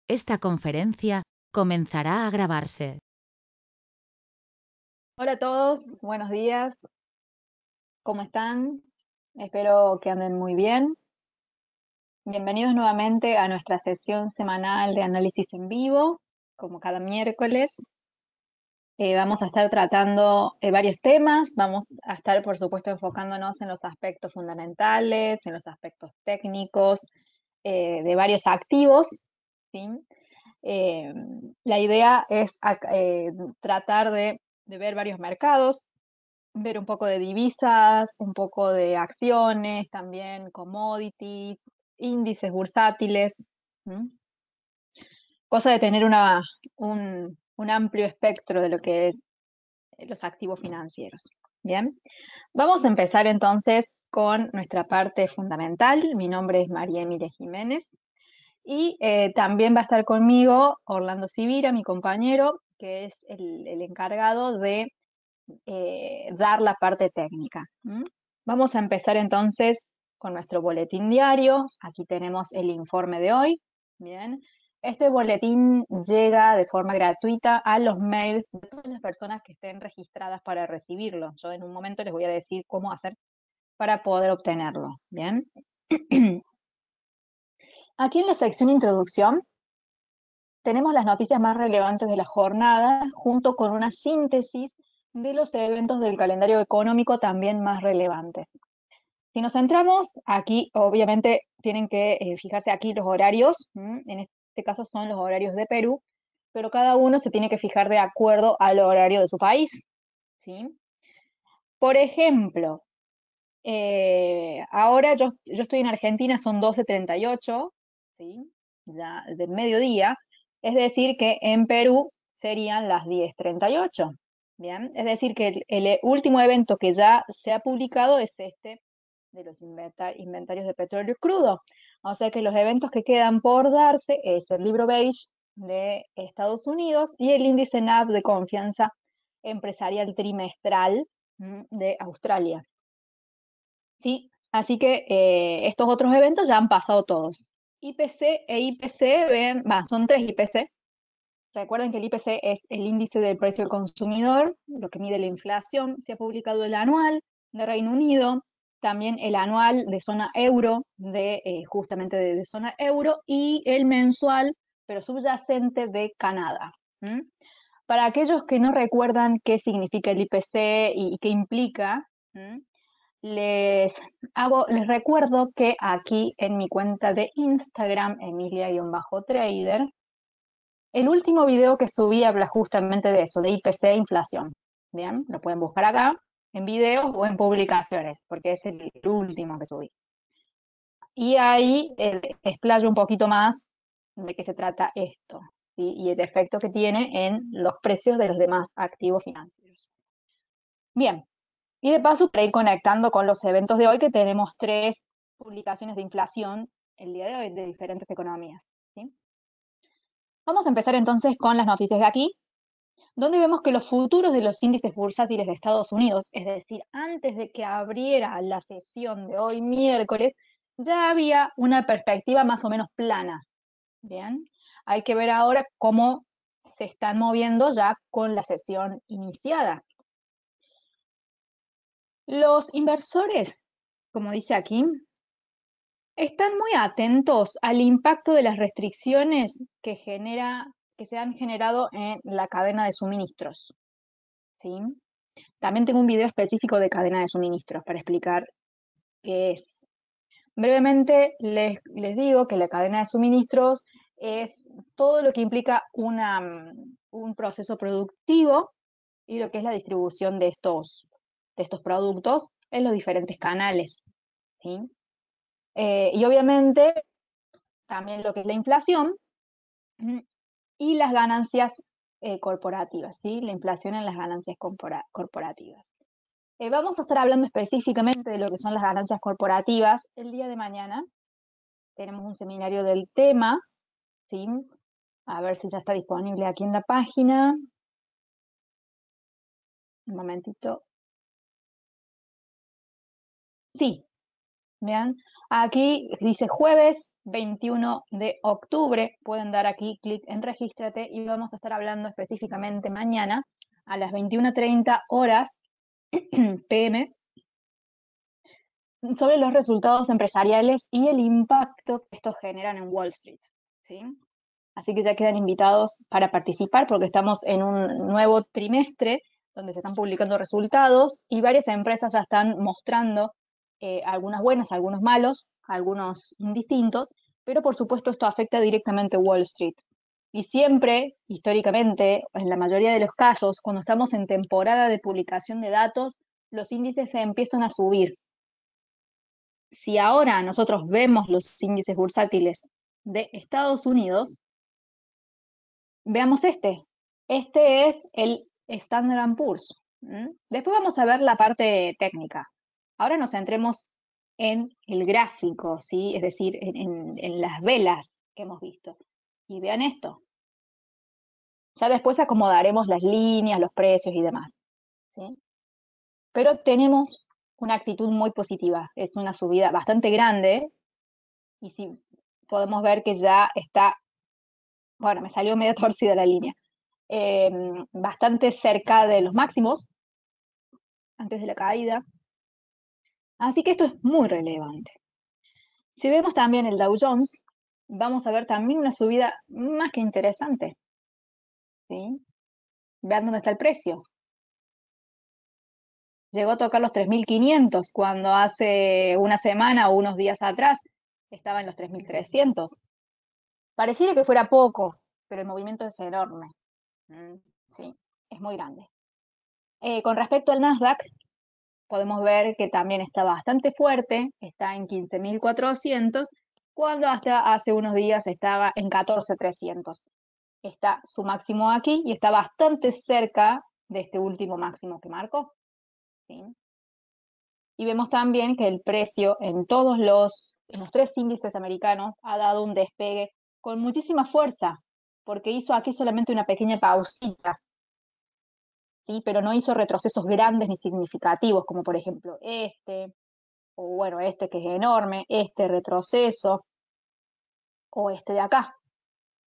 Esta conferencia comenzará a grabarse. Hola a todos, buenos días. ¿Cómo están? Espero que anden muy bien. Bienvenidos nuevamente a nuestra sesión semanal de análisis en vivo, como cada miércoles. Vamos a estar tratando varios temas. Vamos a estar, por supuesto, enfocándonos en los aspectos fundamentales, en los aspectos técnicos de varios activos, ¿sí? Eh, la idea es tratar de ver varios mercados, ver un poco de divisas, un poco de acciones, también commodities, índices bursátiles, ¿m? Cosa de tener un amplio espectro de lo que es los activos financieros. Bien, vamos a empezar entonces con nuestra parte fundamental. Mi nombre es María Emilia Jiménez y también va a estar conmigo Orlando Sivira, mi compañero, que es el encargado de dar la parte técnica. Vamos a empezar entonces con nuestro boletín diario. Aquí tenemos el informe de hoy. Bien, este boletín llega de forma gratuita a los mails de todas las personas que estén registradas para recibirlo. Yo en un momento les voy a decir cómo hacer para poder obtenerlo. Bien. Aquí en la sección introducción tenemos las noticias más relevantes de la jornada, junto con una síntesis de los eventos del calendario económico también más relevantes. Si nos centramos aquí, obviamente tienen que fijarse aquí los horarios, en este caso son los horarios de Perú, pero cada uno se tiene que fijar de acuerdo al horario de su país, ¿sí? Por ejemplo, ahora yo estoy en Argentina, son 12:38, ¿sí? Ya del mediodía, es decir que en Perú serían las 10:38, ¿bien? Es decir que el último evento que ya se ha publicado es este de los inventarios de petróleo crudo. O sea que los eventos que quedan por darse es el libro beige de Estados Unidos y el índice NAB de confianza empresarial trimestral de Australia. ¿Sí? Así que estos otros eventos ya han pasado todos. IPC e IPC, son tres IPC. Recuerden que el IPC es el índice del precio del consumidor, lo que mide la inflación. Se ha publicado el anual de Reino Unido, también el anual de zona euro, justamente de zona euro, y el mensual, pero subyacente, de Canadá. Para aquellos que no recuerdan qué significa el IPC y qué implica, les recuerdo que aquí en mi cuenta de Instagram, Emilia-Trader, el último video que subí habla justamente de eso, de IPC e inflación. Bien, lo pueden buscar acá, en videos o en publicaciones, porque es el último que subí. Y ahí explayo un poquito más de qué se trata esto, ¿sí? Y el efecto que tiene en los precios de los demás activos financieros. Bien, y de paso, para ir conectando con los eventos de hoy, que tenemos tres publicaciones de inflación el día de hoy de diferentes economías, ¿sí? Vamos a empezar entonces con las noticias de aquí, donde vemos que los futuros de los índices bursátiles de Estados Unidos, es decir, antes de que abriera la sesión de hoy miércoles, ya había una perspectiva más o menos plana. Bien, hay que ver ahora cómo se están moviendo ya con la sesión iniciada. Los inversores, como dice aquí, están muy atentos al impacto de las restricciones que se han generado en la cadena de suministros, ¿sí? También tengo un video específico de cadena de suministros para explicar qué es. Brevemente les digo que la cadena de suministros es todo lo que implica un proceso productivo y lo que es la distribución de estos productos en los diferentes canales, ¿sí? Y obviamente también lo que es la inflación y las ganancias corporativas, ¿sí? La inflación en las ganancias corporativas. Vamos a estar hablando específicamente de lo que son las ganancias corporativas el día de mañana. Tenemos un seminario del tema, ¿sí? A ver si ya está disponible aquí en la página. Un momentito. Sí, vean. Aquí dice jueves 21 de octubre. Pueden dar aquí clic en regístrate y vamos a estar hablando específicamente mañana a las 21:30 horas PM sobre los resultados empresariales y el impacto que estos generan en Wall Street, ¿sí? Así que ya quedan invitados para participar porque estamos en un nuevo trimestre donde se están publicando resultados y varias empresas ya están mostrando algunas buenas, algunos malos, algunos indistintos, pero por supuesto esto afecta directamente a Wall Street. Y siempre, históricamente, en la mayoría de los casos, cuando estamos en temporada de publicación de datos, los índices se empiezan a subir. Si ahora nosotros vemos los índices bursátiles de Estados Unidos, veamos este. Este es el Standard Poor's. Después vamos a ver la parte técnica. Ahora nos centremos en el gráfico, ¿sí? Es decir, en las velas que hemos visto. Y vean esto. Ya después acomodaremos las líneas, los precios y demás, ¿sí? Pero tenemos una actitud muy positiva. Es una subida bastante grande y si podemos ver que ya está, bueno, me salió medio torcida la línea, bastante cerca de los máximos antes de la caída. Así que esto es muy relevante. Si vemos también el Dow Jones, vamos a ver también una subida más que interesante, ¿sí? Vean dónde está el precio. Llegó a tocar los 3.500 cuando hace una semana o unos días atrás estaba en los 3.300. Pareciera que fuera poco, pero el movimiento es enorme. Sí, es muy grande. Con respecto al Nasdaq, podemos ver que también está bastante fuerte, está en 15.400, cuando hasta hace unos días estaba en 14.300. Está su máximo aquí y está bastante cerca de este último máximo que marcó, ¿sí? Y vemos también que el precio en en los tres índices americanos ha dado un despegue con muchísima fuerza, porque hizo aquí solamente una pequeña pausita, ¿sí? Pero no hizo retrocesos grandes ni significativos, como por ejemplo o bueno, este que es enorme, este retroceso, o este de acá,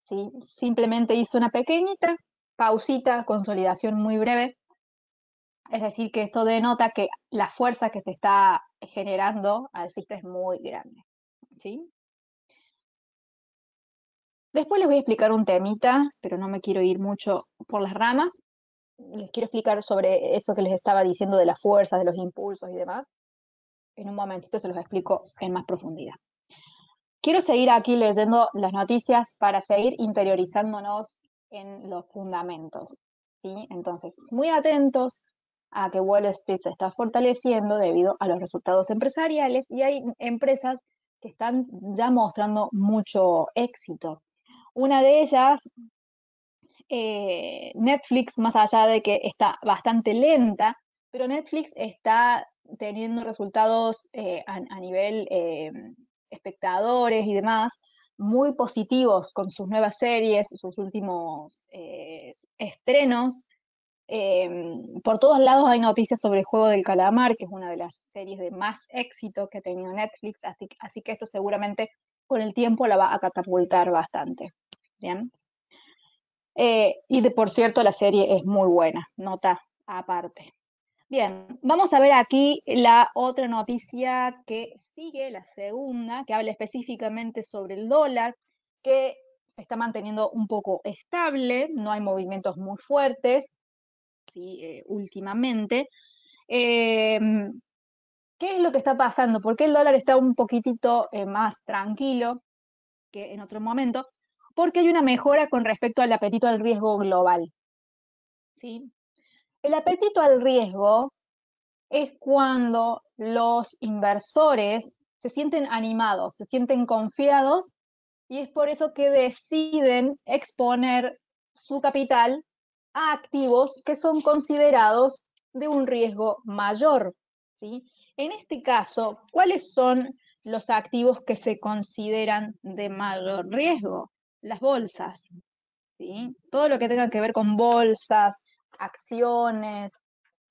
¿sí? Simplemente hizo una pequeñita pausita, consolidación muy breve, es decir, que esto denota que la fuerza que se está generando alcista es muy grande, ¿sí? Después les voy a explicar un temita, pero no me quiero ir mucho por las ramas. Les quiero explicar sobre eso que les estaba diciendo de las fuerzas, de los impulsos y demás. En un momentito se los explico en más profundidad. Quiero seguir aquí leyendo las noticias para seguir interiorizándonos en los fundamentos, ¿sí? Entonces, muy atentos a que Wall Street se está fortaleciendo debido a los resultados empresariales y hay empresas que están ya mostrando mucho éxito. Una de ellas, Netflix, más allá de que está bastante lenta, pero Netflix está teniendo resultados a nivel espectadores y demás muy positivos con sus nuevas series, sus últimos estrenos. Por todos lados hay noticias sobre el Juego del Calamar, que es una de las series de más éxito que ha tenido Netflix, así que esto seguramente con el tiempo la va a catapultar bastante. ¿Bien? Por cierto, la serie es muy buena, nota aparte. Bien, vamos a ver aquí la otra noticia que sigue, la segunda, que habla específicamente sobre el dólar, que se está manteniendo un poco estable, no hay movimientos muy fuertes, ¿sí? Últimamente. ¿Qué es lo que está pasando? ¿Por qué el dólar está un poquitito más tranquilo que en otro momento? Porque hay una mejora con respecto al apetito al riesgo global, ¿sí? El apetito al riesgo es cuando los inversores se sienten animados, se sienten confiados y es por eso que deciden exponer su capital a activos que son considerados de un riesgo mayor, ¿sí? En este caso, ¿cuáles son los activos que se consideran de mayor riesgo? Las bolsas, ¿sí? Todo lo que tenga que ver con bolsas, acciones,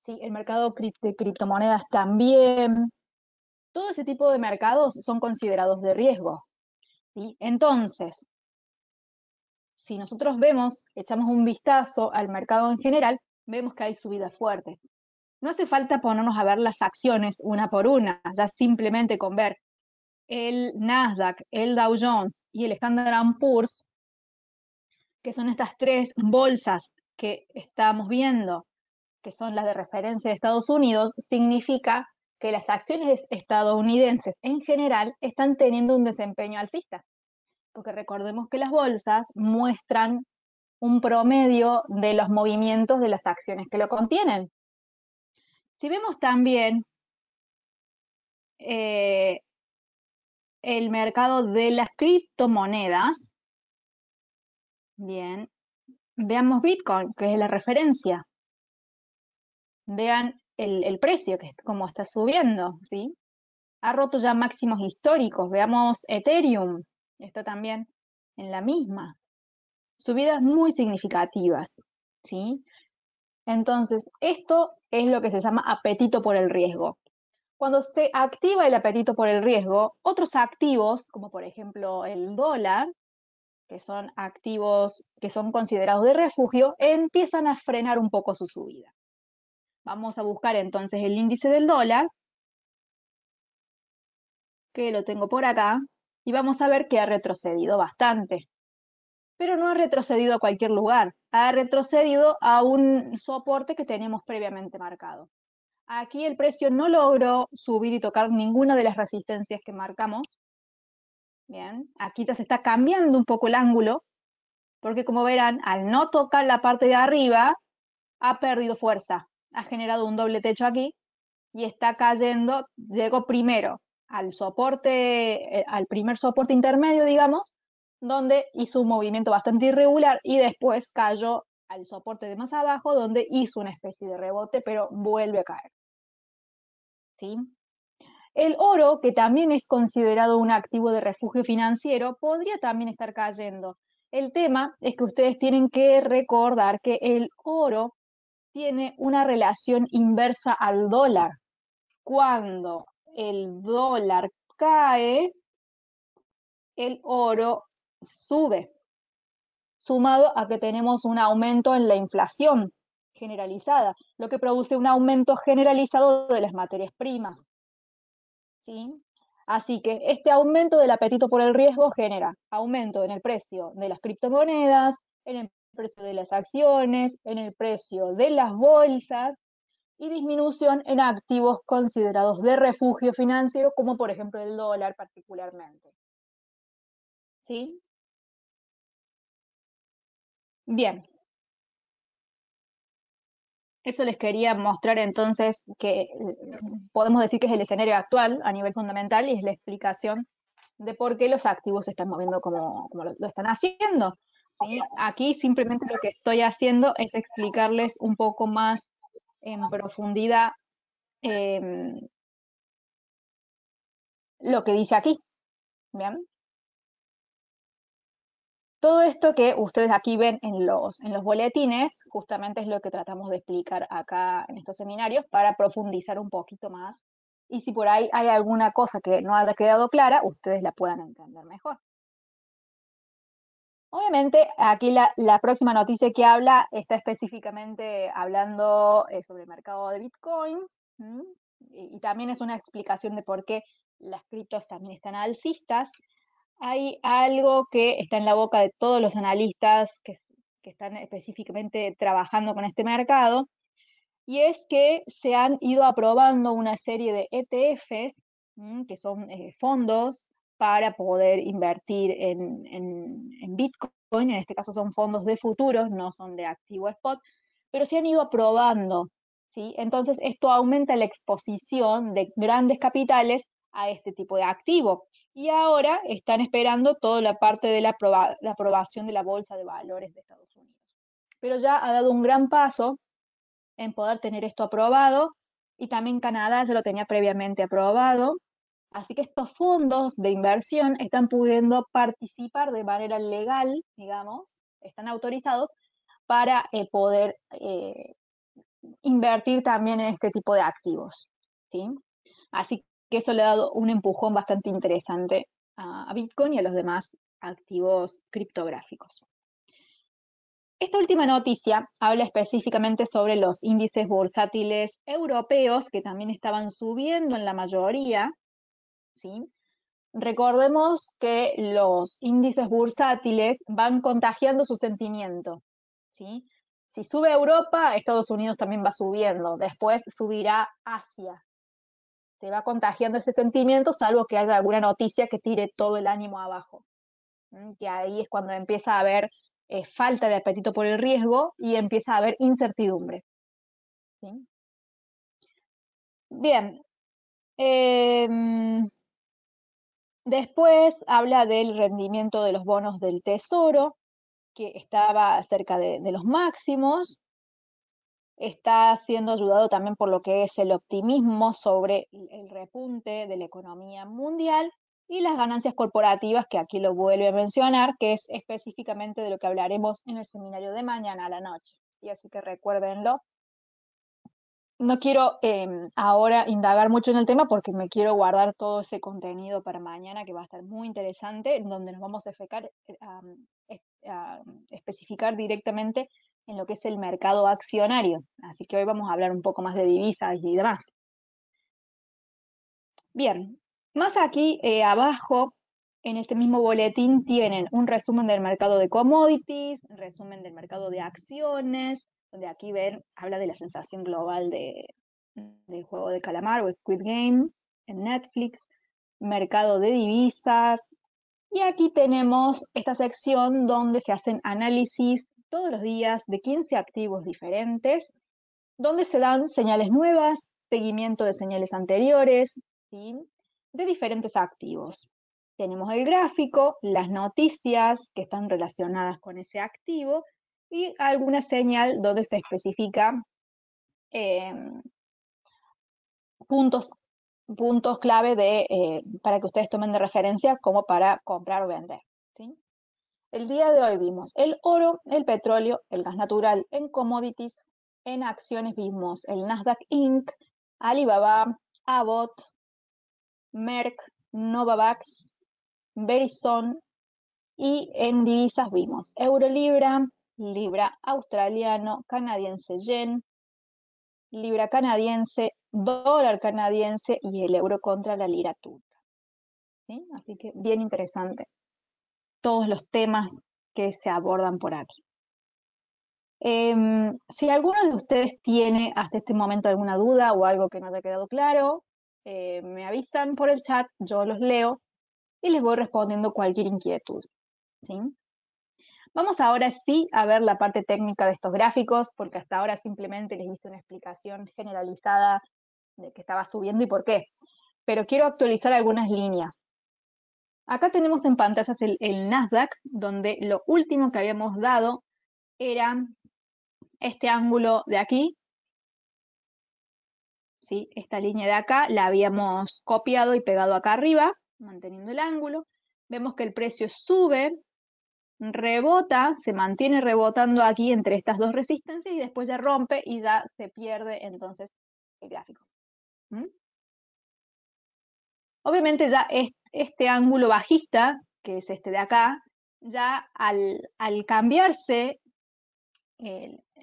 ¿sí? El mercado de criptomonedas también. Todo ese tipo de mercados son considerados de riesgo. ¿sí? Entonces, si nosotros vemos, echamos un vistazo al mercado en general, vemos que hay subidas fuertes. No hace falta ponernos a ver las acciones una por una, ya simplemente con ver el Nasdaq, el Dow Jones y el Standard Poor's, que son estas tres bolsas que estamos viendo, que son las de referencia de Estados Unidos, significa que las acciones estadounidenses en general están teniendo un desempeño alcista, porque recordemos que las bolsas muestran un promedio de los movimientos de las acciones que lo contienen. Si vemos también el mercado de las criptomonedas, bien, veamos Bitcoin, que es la referencia. Vean el precio, que es como está subiendo, ¿sí? Ha roto ya máximos históricos. Veamos Ethereum, está también en la misma. Subidas muy significativas, ¿sí? Entonces, esto es lo que se llama apetito por el riesgo. Cuando se activa el apetito por el riesgo, otros activos, como por ejemplo el dólar, que son activos que son considerados de refugio, empiezan a frenar un poco su subida. Vamos a buscar entonces el índice del dólar, que lo tengo por acá, y vamos a ver que ha retrocedido bastante. Pero no ha retrocedido a cualquier lugar, ha retrocedido a un soporte que teníamos previamente marcado. Aquí el precio no logró subir y tocar ninguna de las resistencias que marcamos. Bien, aquí ya se está cambiando un poco el ángulo, porque como verán, al no tocar la parte de arriba, ha perdido fuerza, ha generado un doble techo aquí y está cayendo, llegó primero al soporte, al primer soporte intermedio, digamos, donde hizo un movimiento bastante irregular y después cayó al soporte de más abajo, donde hizo una especie de rebote, pero vuelve a caer. ¿Sí? El oro, que también es considerado un activo de refugio financiero, podría también estar cayendo. El tema es que ustedes tienen que recordar que el oro tiene una relación inversa al dólar. Cuando el dólar cae, el oro sube, sumado a que tenemos un aumento en la inflación generalizada, lo que produce un aumento generalizado de las materias primas. ¿Sí? Así que este aumento del apetito por el riesgo genera aumento en el precio de las criptomonedas, en el precio de las acciones, en el precio de las bolsas y disminución en activos considerados de refugio financiero, como por ejemplo el dólar particularmente. ¿Sí? Bien, eso les quería mostrar entonces que podemos decir que es el escenario actual a nivel fundamental y es la explicación de por qué los activos se están moviendo como lo están haciendo. ¿Sí? Aquí simplemente lo que estoy haciendo es explicarles un poco más en profundidad eh, lo que dice aquí. ¿Bien? Todo esto que ustedes aquí ven en los boletines, justamente es lo que tratamos de explicar acá en estos seminarios para profundizar un poquito más. Y si por ahí hay alguna cosa que no haya quedado clara, ustedes la puedan entender mejor. Obviamente, aquí la próxima noticia que habla está específicamente hablando sobre el mercado de Bitcoin, y también es una explicación de por qué las criptos también están alcistas. Hay algo que está en la boca de todos los analistas que están específicamente trabajando con este mercado, y es que se han ido aprobando una serie de ETFs, que son fondos para poder invertir en Bitcoin. En este caso son fondos de futuros, no son de activo spot, pero se han ido aprobando, ¿sí? Entonces esto aumenta la exposición de grandes capitales a este tipo de activo. Y ahora están esperando toda la parte de la aprobación de la Bolsa de Valores de Estados Unidos. Pero ya ha dado un gran paso en poder tener esto aprobado, y también Canadá ya lo tenía previamente aprobado. Así que estos fondos de inversión están pudiendo participar de manera legal, digamos, están autorizados para poder invertir también en este tipo de activos, ¿sí? Así que eso le ha dado un empujón bastante interesante a Bitcoin y a los demás activos criptográficos. Esta última noticia habla específicamente sobre los índices bursátiles europeos que también estaban subiendo en la mayoría, ¿sí? Recordemos que los índices bursátiles van contagiando su sentimiento, ¿sí? Si sube Europa, Estados Unidos también va subiendo, después subirá Asia. Se va contagiando ese sentimiento, salvo que haya alguna noticia que tire todo el ánimo abajo. Y ahí es cuando empieza a haber falta de apetito por el riesgo y empieza a haber incertidumbre. ¿Sí? Bien. Después habla del rendimiento de los bonos del Tesoro, que estaba cerca de los máximos. Está siendo ayudado también por lo que es el optimismo sobre el repunte de la economía mundial y las ganancias corporativas, que aquí lo vuelve a mencionar, que es específicamente de lo que hablaremos en el seminario de mañana a la noche. Y así que recuérdenlo. No quiero ahora indagar mucho en el tema porque me quiero guardar todo ese contenido para mañana, que va a estar muy interesante, en donde nos vamos a especificar directamente en lo que es el mercado accionario. Así que hoy vamos a hablar un poco más de divisas y demás. Bien, más aquí abajo, en este mismo boletín, tienen un resumen del mercado de commodities, un resumen del mercado de acciones, donde aquí ven, habla de la sensación global del juego de calamar o Squid Game en Netflix, mercado de divisas, y aquí tenemos esta sección donde se hacen análisis todos los días de 15 activos diferentes, donde se dan señales nuevas, seguimiento de señales anteriores, ¿sí? De diferentes activos. Tenemos el gráfico, las noticias que están relacionadas con ese activo y alguna señal donde se especifica puntos clave para que ustedes tomen de referencia como para comprar o vender. ¿Sí? El día de hoy vimos el oro, el petróleo, el gas natural en commodities. En acciones vimos el Nasdaq Inc., Alibaba, Abbott, Merck, Novavax, Verizon, y en divisas vimos euro-libra, libra australiano, canadiense yen, libra canadiense, dólar canadiense y el euro contra la lira turca. ¿Sí? Así que bien interesante todos los temas que se abordan por aquí. Si alguno de ustedes tiene hasta este momento alguna duda o algo que no haya quedado claro, me avisan por el chat, yo los leo y les voy respondiendo cualquier inquietud. ¿Sí? Vamos ahora sí a ver la parte técnica de estos gráficos, porque hasta ahora simplemente les hice una explicación generalizada de que estaba subiendo y por qué. Pero quiero actualizar algunas líneas. Acá tenemos en pantallas el Nasdaq, donde lo último que habíamos dado era este ángulo de aquí, ¿sí? Esta línea de acá la habíamos copiado y pegado acá arriba, manteniendo el ángulo. Vemos que el precio sube, rebota, se mantiene rebotando aquí entre estas dos resistencias y después ya rompe y ya se pierde entonces el gráfico. ¿Mm? Obviamente ya este ángulo bajista, que es este de acá, ya al cambiarse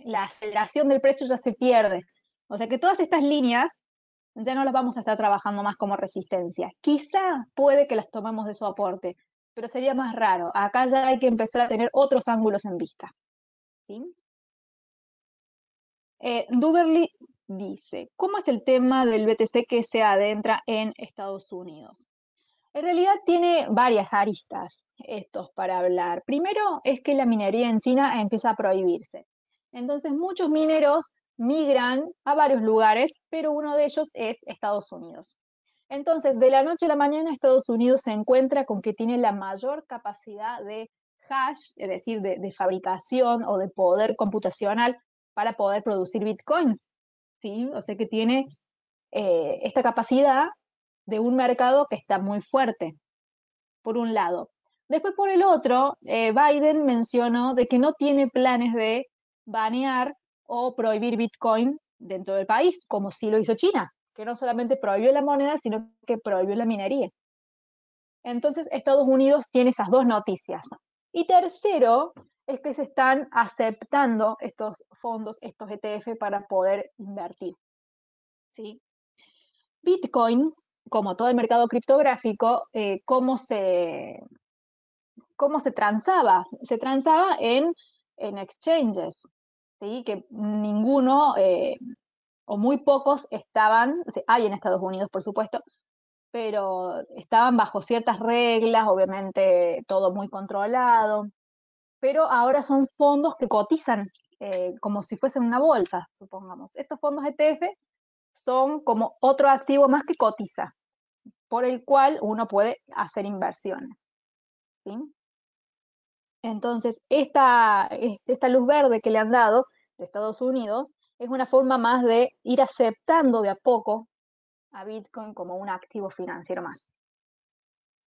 la aceleración del precio ya se pierde. O sea que todas estas líneas ya no las vamos a estar trabajando más como resistencia. Quizá puede que las tomemos de soporte, pero sería más raro. Acá ya hay que empezar a tener otros ángulos en vista. ¿Sí? Duberly dice, ¿cómo es el tema del BTC que se adentra en Estados Unidos? En realidad tiene varias aristas estos para hablar. Primero es que la minería en China empieza a prohibirse. Entonces muchos mineros migran a varios lugares, pero uno de ellos es Estados Unidos. Entonces, de la noche a la mañana, Estados Unidos se encuentra con que tiene la mayor capacidad de hash, es decir, de fabricación o de poder computacional para poder producir bitcoins. ¿Sí? O sea que tiene esta capacidad de un mercado que está muy fuerte, por un lado. Después, por el otro, Biden mencionó de que no tiene planes de banear o prohibir Bitcoin dentro del país, como sí lo hizo China, que no solamente prohibió la moneda, sino que prohibió la minería. Entonces, Estados Unidos tiene esas dos noticias. Y tercero, es que se están aceptando estos fondos, estos ETF para poder invertir. ¿Sí? Bitcoin, como todo el mercado criptográfico, ¿cómo se transaba? Se transaba en exchanges, ¿sí? Que ninguno o muy pocos estaban, hay en Estados Unidos por supuesto, pero estaban bajo ciertas reglas, obviamente todo muy controlado, pero ahora son fondos que cotizan como si fuesen una bolsa, supongamos. Estos fondos ETF son como otro activo más que cotiza, por el cual uno puede hacer inversiones. ¿Sí? Entonces, esta luz verde que le han dado de Estados Unidos es una forma más de ir aceptando de a poco a Bitcoin como un activo financiero más.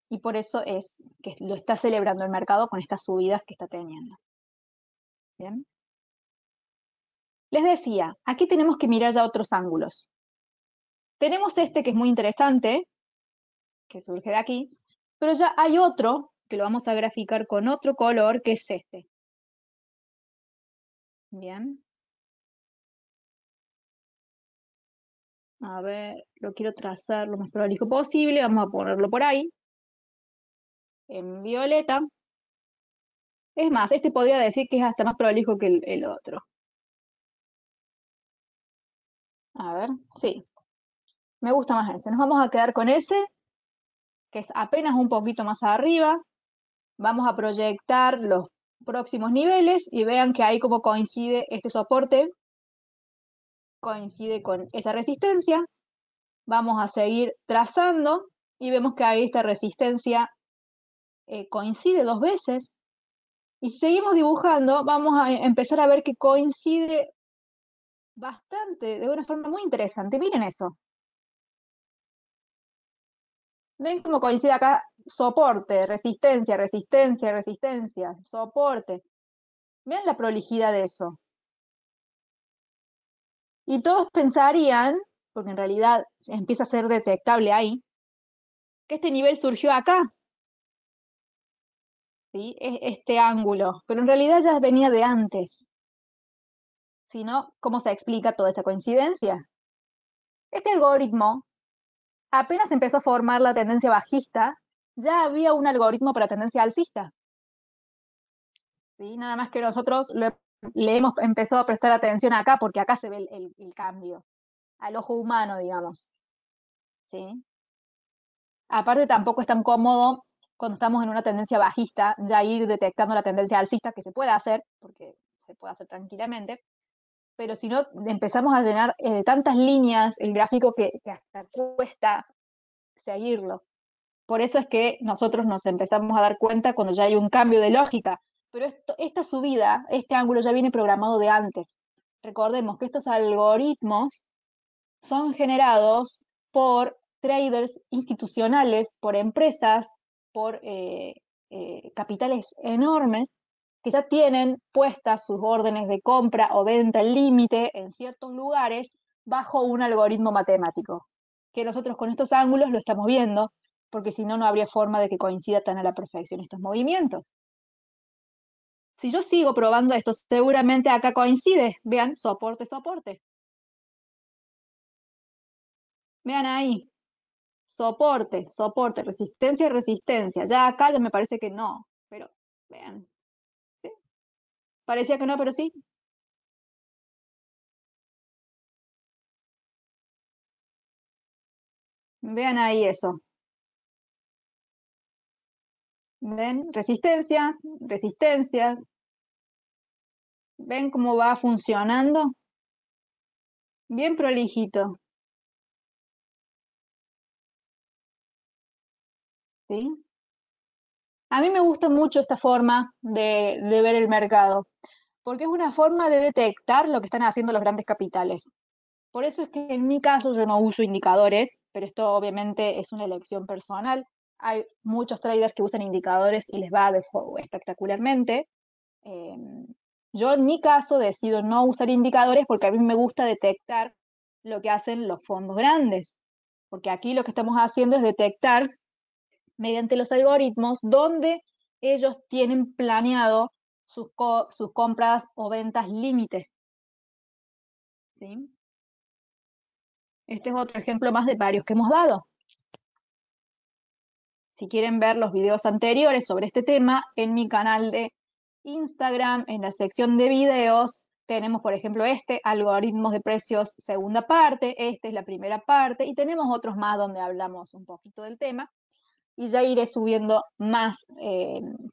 Y por eso es que lo está celebrando el mercado con estas subidas que está teniendo. ¿Bien? Les decía, aquí tenemos que mirar ya otros ángulos. Tenemos este que es muy interesante, que surge de aquí, pero ya hay otro, que lo vamos a graficar con otro color, que es este. Bien. A ver, lo quiero trazar lo más prolijo posible, vamos a ponerlo por ahí, en violeta. Es más, este podría decir que es hasta más prolijo que el otro. A ver, sí, me gusta más ese. Nos vamos a quedar con ese, que es apenas un poquito más arriba. Vamos a proyectar los próximos niveles y vean que ahí como coincide este soporte, coincide con esa resistencia. Vamos a seguir trazando y vemos que ahí esta resistencia coincide dos veces. Y si seguimos dibujando, vamos a empezar a ver que coincide bastante, de una forma muy interesante. Miren eso. ¿Ven cómo coincide acá? Soporte, resistencia, resistencia, resistencia, soporte. Vean la prolijidad de eso. Y todos pensarían, porque en realidad empieza a ser detectable ahí, que este nivel surgió acá, ¿sí? Este ángulo, pero en realidad ya venía de antes. Si no, ¿cómo se explica toda esa coincidencia? Este algoritmo, apenas empezó a formar la tendencia bajista, ya había un algoritmo para tendencia alcista. ¿Sí? Nada más que nosotros le hemos empezado a prestar atención acá, porque acá se ve el cambio, al ojo humano, digamos. ¿Sí? Aparte tampoco es tan cómodo cuando estamos en una tendencia bajista, ya ir detectando la tendencia alcista, que se puede hacer, porque se puede hacer tranquilamente, pero si no empezamos a llenar tantas líneas el gráfico que hasta cuesta seguirlo. Por eso es que nosotros nos empezamos a dar cuenta cuando ya hay un cambio de lógica, pero esta subida, este ángulo ya viene programado de antes. Recordemos que estos algoritmos son generados por traders institucionales, por empresas, por capitales enormes que ya tienen puestas sus órdenes de compra o venta al límite en ciertos lugares bajo un algoritmo matemático, que nosotros con estos ángulos lo estamos viendo, porque si no, no habría forma de que coincida tan a la perfección estos movimientos. Si yo sigo probando esto, seguramente acá coincide. Vean, soporte, soporte. Vean ahí, soporte, soporte, resistencia y resistencia. Ya acá ya me parece que no, pero vean. ¿Sí? Parecía que no, pero sí. Vean ahí eso. ¿Ven? Resistencias, resistencias. ¿Ven cómo va funcionando? Bien prolijito. ¿Sí? A mí me gusta mucho esta forma de ver el mercado, porque es una forma de detectar lo que están haciendo los grandes capitales. Por eso es que en mi caso yo no uso indicadores, pero esto obviamente es una elección personal. Hay muchos traders que usan indicadores y les va espectacularmente. Eh, yo en mi caso decido no usar indicadores porque a mí me gusta detectar lo que hacen los fondos grandes, porque aquí lo que estamos haciendo es detectar mediante los algoritmos donde ellos tienen planeado sus compras o ventas límite. ¿Sí? Este es otro ejemplo más de varios que hemos dado. Si quieren ver los videos anteriores sobre este tema, en mi canal de Instagram, en la sección de videos, tenemos, por ejemplo, algoritmos de precios, segunda parte, esta es la primera parte, y tenemos otros más donde hablamos un poquito del tema, y ya iré subiendo más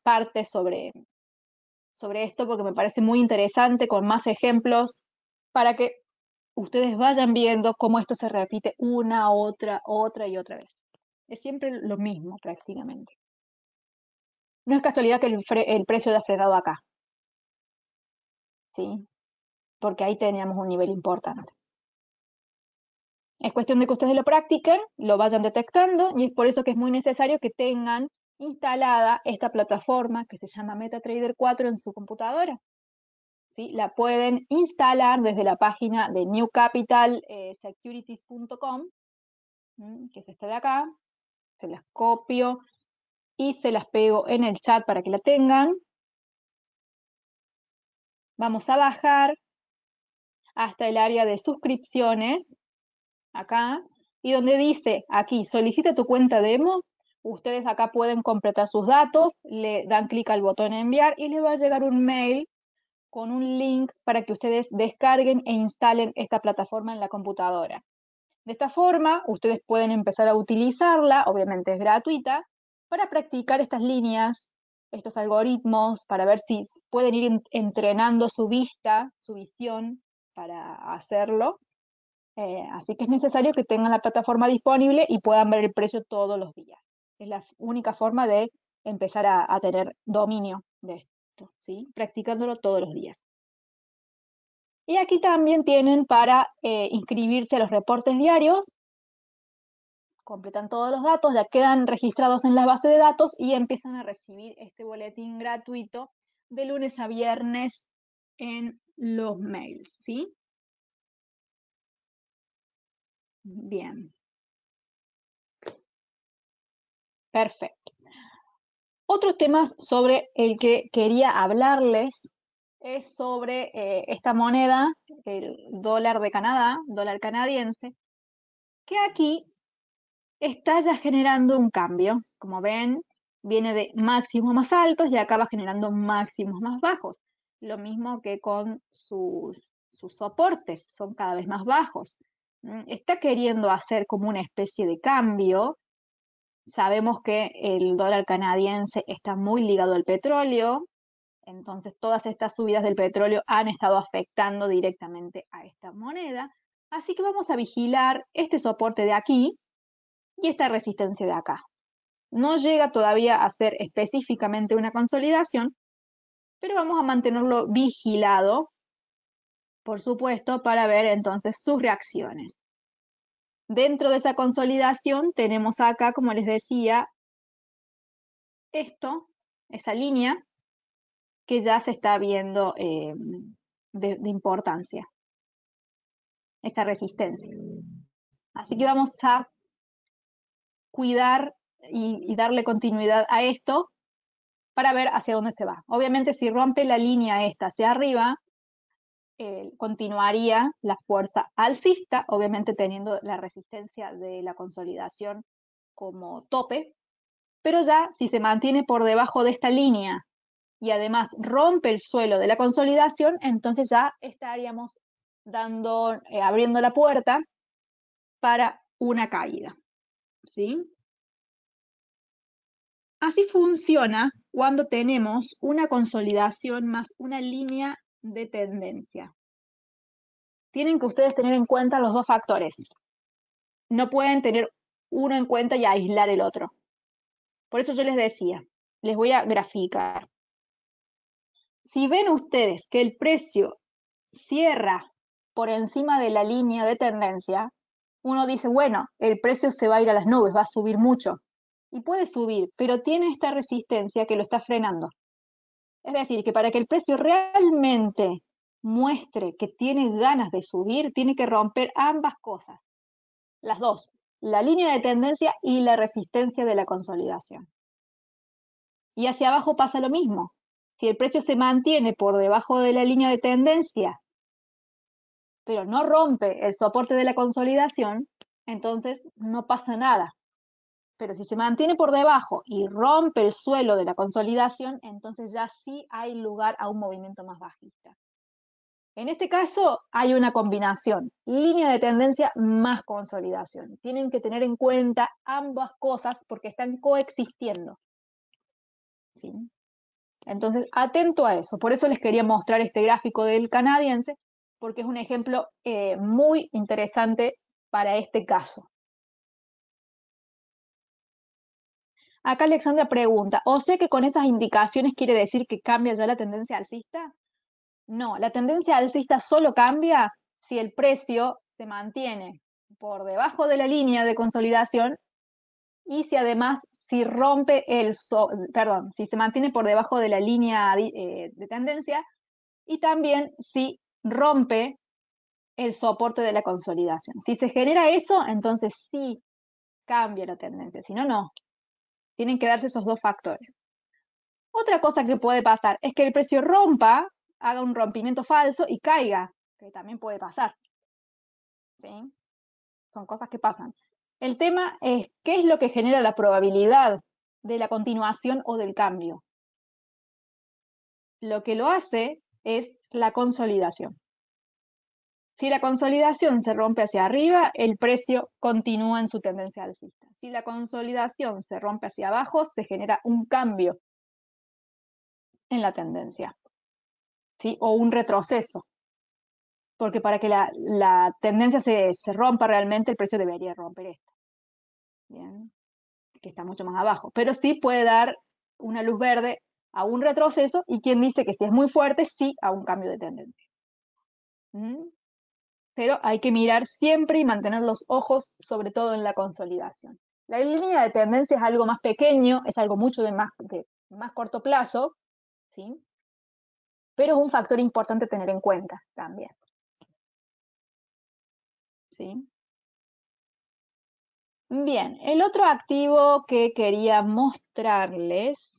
partes sobre esto, porque me parece muy interesante, con más ejemplos, para que ustedes vayan viendo cómo esto se repite una, otra y otra vez. Es siempre lo mismo prácticamente. No es casualidad que el precio haya frenado acá, ¿sí? Porque ahí teníamos un nivel importante. Es cuestión de que ustedes lo practiquen, lo vayan detectando, y es por eso que es muy necesario que tengan instalada esta plataforma que se llama MetaTrader 4 en su computadora. ¿Sí? La pueden instalar desde la página de newcapitalisecurities.com, que es esta de acá. Se las copio y se las pego en el chat para que la tengan. Vamos a bajar hasta el área de suscripciones, acá, y donde dice aquí, solicita tu cuenta demo, ustedes acá pueden completar sus datos, le dan clic al botón enviar y les va a llegar un mail con un link para que ustedes descarguen e instalen esta plataforma en la computadora. De esta forma, ustedes pueden empezar a utilizarla, obviamente es gratuita, para practicar estas líneas, estos algoritmos, para ver si pueden ir entrenando su vista, su visión para hacerlo. Así que es necesario que tengan la plataforma disponible y puedan ver el precio todos los días. Es la única forma de empezar a tener dominio de esto, ¿sí? Practicándolo todos los días. Y aquí también tienen para inscribirse a los reportes diarios. Completan todos los datos, ya quedan registrados en la base de datos y empiezan a recibir este boletín gratuito de lunes a viernes en los mails, ¿sí? Bien. Perfecto. Otros temas sobre el que quería hablarles es sobre esta moneda, el dólar de Canadá, dólar canadiense, que aquí está ya generando un cambio. Como ven, viene de máximos más altos y acaba generando máximos más bajos. Lo mismo que con sus soportes, son cada vez más bajos. Está queriendo hacer como una especie de cambio. Sabemos que el dólar canadiense está muy ligado al petróleo, entonces todas estas subidas del petróleo han estado afectando directamente a esta moneda. Así que vamos a vigilar este soporte de aquí y esta resistencia de acá. No llega todavía a ser específicamente una consolidación, pero vamos a mantenerlo vigilado, por supuesto, para ver entonces sus reacciones. Dentro de esa consolidación tenemos acá, como les decía, esa línea que ya se está viendo de importancia, esta resistencia. Así que vamos a cuidar y darle continuidad a esto para ver hacia dónde se va. Obviamente, si rompe la línea esta hacia arriba, continuaría la fuerza alcista, obviamente teniendo la resistencia de la consolidación como tope, pero ya si se mantiene por debajo de esta línea y además rompe el suelo de la consolidación, entonces ya estaríamos abriendo la puerta para una caída, ¿sí? Así funciona cuando tenemos una consolidación más una línea de tendencia. Tienen que ustedes tener en cuenta los dos factores. No pueden tener uno en cuenta y aislar el otro. Por eso yo les decía, les voy a graficar. Si ven ustedes que el precio cierra por encima de la línea de tendencia, uno dice, bueno, el precio se va a ir a las nubes, va a subir mucho. Y puede subir, pero tiene esta resistencia que lo está frenando. Es decir, que para que el precio realmente muestre que tiene ganas de subir, tiene que romper ambas cosas, las dos. la línea de tendencia y la resistencia de la consolidación. Y hacia abajo pasa lo mismo. Si el precio se mantiene por debajo de la línea de tendencia, pero no rompe el soporte de la consolidación, entonces no pasa nada. Pero si se mantiene por debajo y rompe el suelo de la consolidación, entonces ya sí hay lugar a un movimiento más bajista. En este caso hay una combinación, línea de tendencia más consolidación. Tienen que tener en cuenta ambas cosas porque están coexistiendo. ¿Sí? Entonces, atento a eso. Por eso les quería mostrar este gráfico del canadiense, porque es un ejemplo muy interesante para este caso. Acá Alexandra pregunta, ¿o sea que con esas indicaciones quiere decir que cambia ya la tendencia alcista? No, la tendencia alcista solo cambia si el precio se mantiene por debajo de la línea de consolidación y si además si rompe si se mantiene por debajo de la línea de tendencia y también si rompe el soporte de la consolidación. Si se genera eso, entonces sí cambia la tendencia, si no, no. Tienen que darse esos dos factores. Otra cosa que puede pasar es que el precio rompa, haga un rompimiento falso y caiga, que también puede pasar. ¿Sí? Son cosas que pasan. El tema es qué es lo que genera la probabilidad de la continuación o del cambio. Lo que lo hace es la consolidación. Si la consolidación se rompe hacia arriba, el precio continúa en su tendencia alcista. Si la consolidación se rompe hacia abajo, se genera un cambio en la tendencia, ¿sí? O un retroceso. Porque para que la tendencia se rompa realmente, el precio debería romper esto. Bien, que está mucho más abajo. Pero sí puede dar una luz verde a un retroceso y quien dice que si es muy fuerte, sí a un cambio de tendencia. ¿Mm? Pero hay que mirar siempre y mantener los ojos sobre todo en la consolidación. La línea de tendencia es algo más pequeño, es algo mucho de más corto plazo, ¿sí? Pero es un factor importante tener en cuenta también. ¿Sí? Bien, el otro activo que quería mostrarles,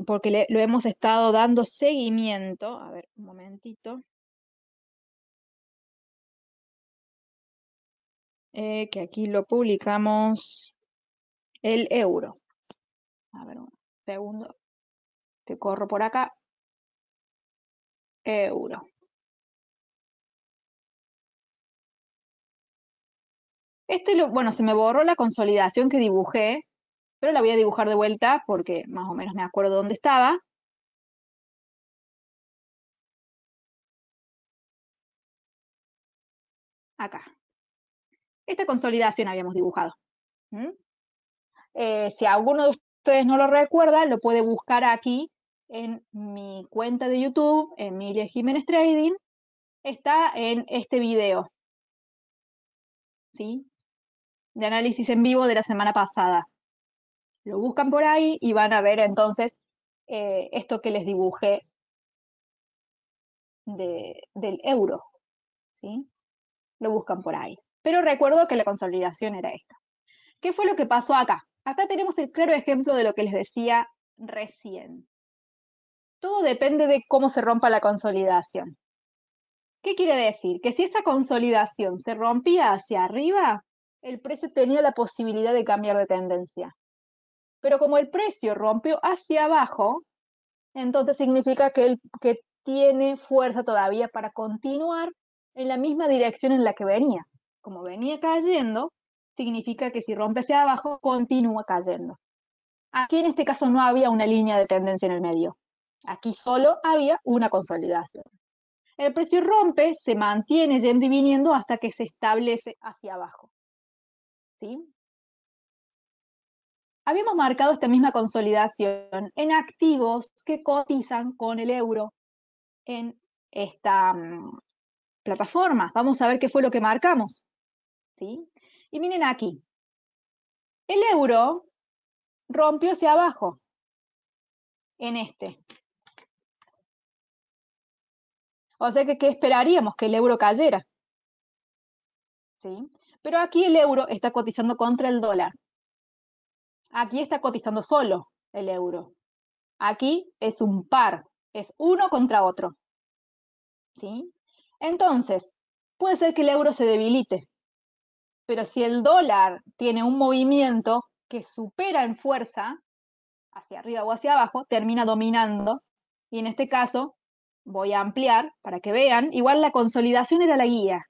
porque lo hemos estado dando seguimiento, a ver, un momentito, que aquí lo publicamos, el euro. A ver, un segundo, que corro por acá. Euro. Bueno, se me borró la consolidación que dibujé, pero la voy a dibujar de vuelta porque más o menos me acuerdo dónde estaba. Acá. Esta consolidación habíamos dibujado. ¿Mm? Si alguno de ustedes no lo recuerda, lo puede buscar aquí en mi cuenta de YouTube, Emilia Jiménez Trading. Está en este video, ¿sí? De análisis en vivo de la semana pasada. Lo buscan por ahí y van a ver entonces esto que les dibujé del euro, ¿sí? Lo buscan por ahí. Pero recuerdo que la consolidación era esta. ¿Qué fue lo que pasó acá? Acá tenemos el claro ejemplo de lo que les decía recién. Todo depende de cómo se rompa la consolidación. ¿Qué quiere decir? Que si esa consolidación se rompía hacia arriba, el precio tenía la posibilidad de cambiar de tendencia. Pero como el precio rompió hacia abajo, entonces significa que tiene fuerza todavía para continuar en la misma dirección en la que venía. Como venía cayendo, significa que si rompe hacia abajo, continúa cayendo. Aquí en este caso no había una línea de tendencia en el medio. Aquí solo había una consolidación. El precio rompe, se mantiene yendo y viniendo hasta que se establece hacia abajo. ¿Sí? Habíamos marcado esta misma consolidación en activos que cotizan con el euro en esta plataforma. Vamos a ver qué fue lo que marcamos. ¿Sí? Y miren aquí. El euro rompió hacia abajo en este. O sea que, ¿qué esperaríamos? Que el euro cayera. ¿Sí? Pero aquí el euro está cotizando contra el dólar. Aquí está cotizando solo el euro. Aquí es un par, es uno contra otro. ¿Sí? Entonces, puede ser que el euro se debilite, pero si el dólar tiene un movimiento que supera en fuerza, hacia arriba o hacia abajo, termina dominando. Y en este caso, voy a ampliar para que vean, igual la consolidación era la guía.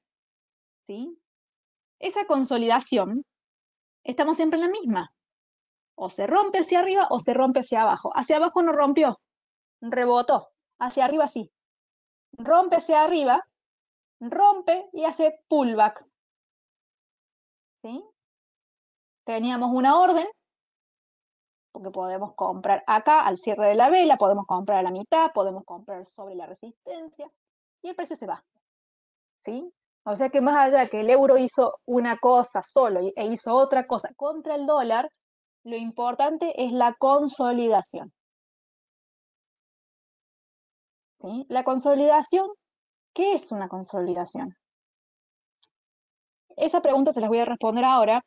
¿Sí? Esa consolidación, estamos siempre en la misma. O se rompe hacia arriba o se rompe hacia abajo. Hacia abajo no rompió, rebotó. Hacia arriba sí. Rompe hacia arriba, rompe y hace pullback. ¿Sí? Teníamos una orden, porque podemos comprar acá al cierre de la vela, podemos comprar a la mitad, podemos comprar sobre la resistencia, y el precio se va. ¿Sí? O sea que más allá de que el euro hizo una cosa solo e hizo otra cosa contra el dólar, lo importante es la consolidación. ¿Sí? La consolidación, ¿qué es una consolidación? Esa pregunta se las voy a responder ahora,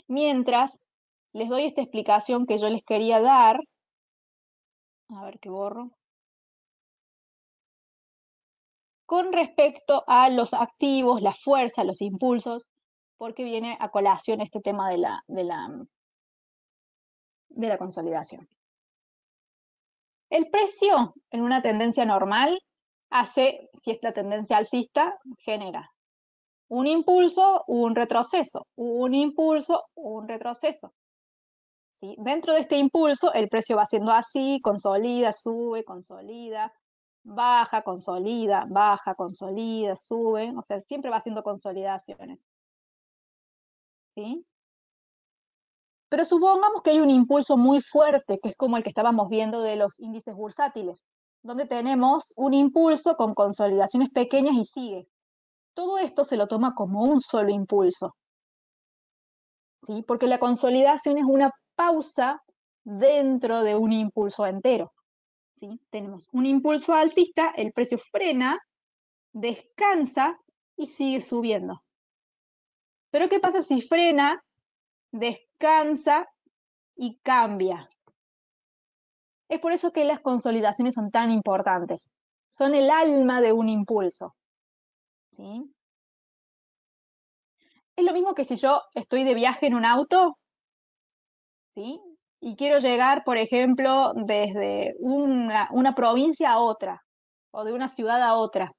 mientras les doy esta explicación que yo les quería dar. A ver qué borro. Con respecto a los activos, la fuerza, los impulsos, porque viene a colación este tema de la consolidación. El precio en una tendencia normal hace, si es la tendencia alcista, genera un impulso, un retroceso, un impulso, un retroceso. ¿Sí? Dentro de este impulso, el precio va siendo así, consolida, sube, consolida, baja, consolida, sube, o sea, siempre va haciendo consolidaciones. ¿Sí? Pero supongamos que hay un impulso muy fuerte, que es como el que estábamos viendo de los índices bursátiles, donde tenemos un impulso con consolidaciones pequeñas y sigue. Todo esto se lo toma como un solo impulso, ¿sí? Porque la consolidación es una pausa dentro de un impulso entero. ¿Sí? Tenemos un impulso alcista, el precio frena, descansa y sigue subiendo. Pero ¿qué pasa si frena, descansa y cambia? Es por eso que las consolidaciones son tan importantes. Son el alma de un impulso. ¿Sí? Es lo mismo que si yo estoy de viaje en un auto, ¿sí? Y quiero llegar, por ejemplo, desde una provincia a otra, o de una ciudad a otra.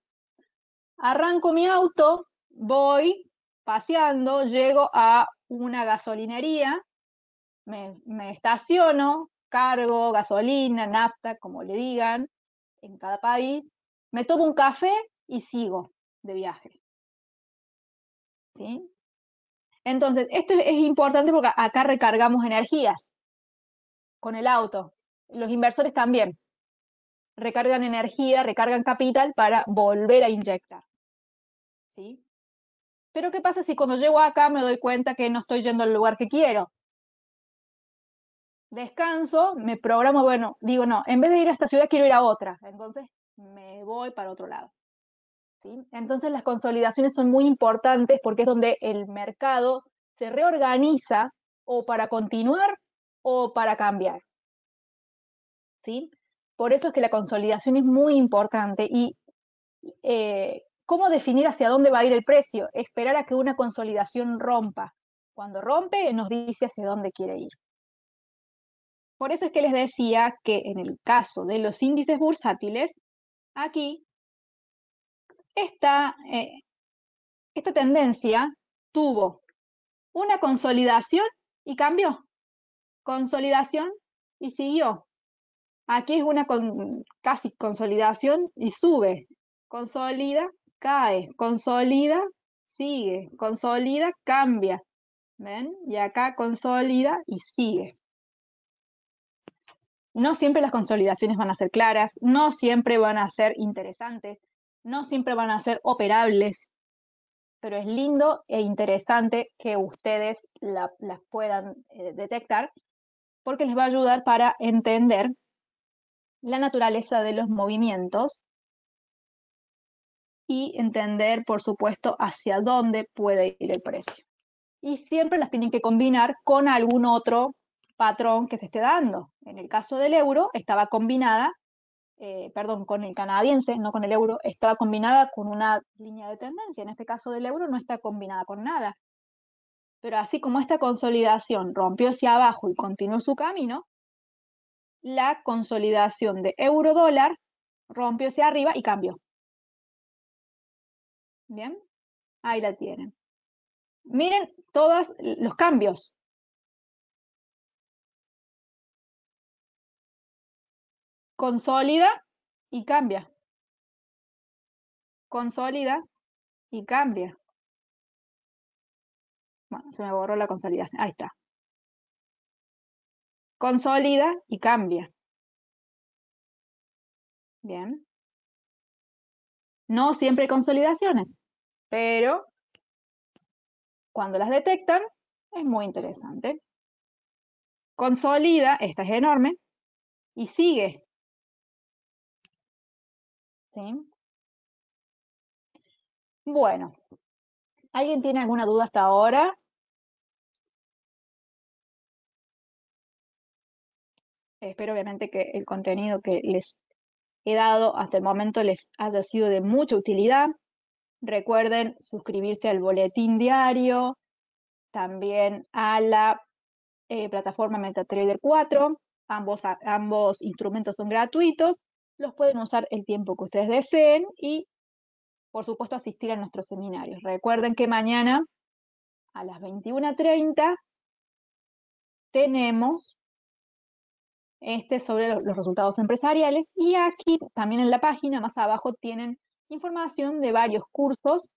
Arranco mi auto, voy paseando, llego a una gasolinería, me estaciono, cargo gasolina, nafta, como le digan, en cada país, me tomo un café y sigo de viaje. ¿Sí? Entonces, esto es importante porque acá recargamos energías con el auto. Los inversores también recargan energía, recargan capital para volver a inyectar. ¿Sí? Pero ¿qué pasa si cuando llego acá me doy cuenta que no estoy yendo al lugar que quiero? Descanso, me programo, bueno, digo, no, en vez de ir a esta ciudad quiero ir a otra, entonces me voy para otro lado. ¿Sí? Entonces las consolidaciones son muy importantes porque es donde el mercado se reorganiza o para continuar o para cambiar. ¿Sí? Por eso es que la consolidación es muy importante. Y ¿cómo definir hacia dónde va a ir el precio? Esperar a que una consolidación rompa. Cuando rompe, nos dice hacia dónde quiere ir. Por eso es que les decía que en el caso de los índices bursátiles, aquí esta tendencia tuvo una consolidación y cambió. Consolidación y siguió. Aquí es una casi consolidación y sube. Consolida, cae. Consolida, sigue. Consolida, cambia. ¿Ven? Y acá consolida y sigue. No siempre las consolidaciones van a ser claras, no siempre van a ser interesantes, no siempre van a ser operables, pero es lindo e interesante que ustedes las puedan detectar porque les va a ayudar para entender la naturaleza de los movimientos y entender, por supuesto, hacia dónde puede ir el precio. y siempre las tienen que combinar con algún otro patrón que se esté dando. En el caso del euro estaba combinada, perdón, con el canadiense, no con el euro, estaba combinada con una línea de tendencia. En este caso del euro no está combinada con nada. Pero así como esta consolidación rompió hacia abajo y continuó su camino, la consolidación de euro-dólar rompió hacia arriba y cambió. Bien, ahí la tienen. Miren todos los cambios. Consolida y cambia. Consolida y cambia. Bueno, se me borró la consolidación. Ahí está. Consolida y cambia. Bien. No siempre hay consolidaciones, pero cuando las detectan es muy interesante. Consolida, esta es enorme, y sigue. ¿Sí? Bueno, ¿alguien tiene alguna duda hasta ahora? Espero obviamente que el contenido que les he dado hasta el momento les haya sido de mucha utilidad. Recuerden suscribirse al boletín diario, también a la plataforma MetaTrader 4. Ambos instrumentos son gratuitos, los pueden usar el tiempo que ustedes deseen y, por supuesto, asistir a nuestros seminarios. Recuerden que mañana a las 21:30 tenemos sobre los resultados empresariales y aquí también en la página más abajo tienen información de varios cursos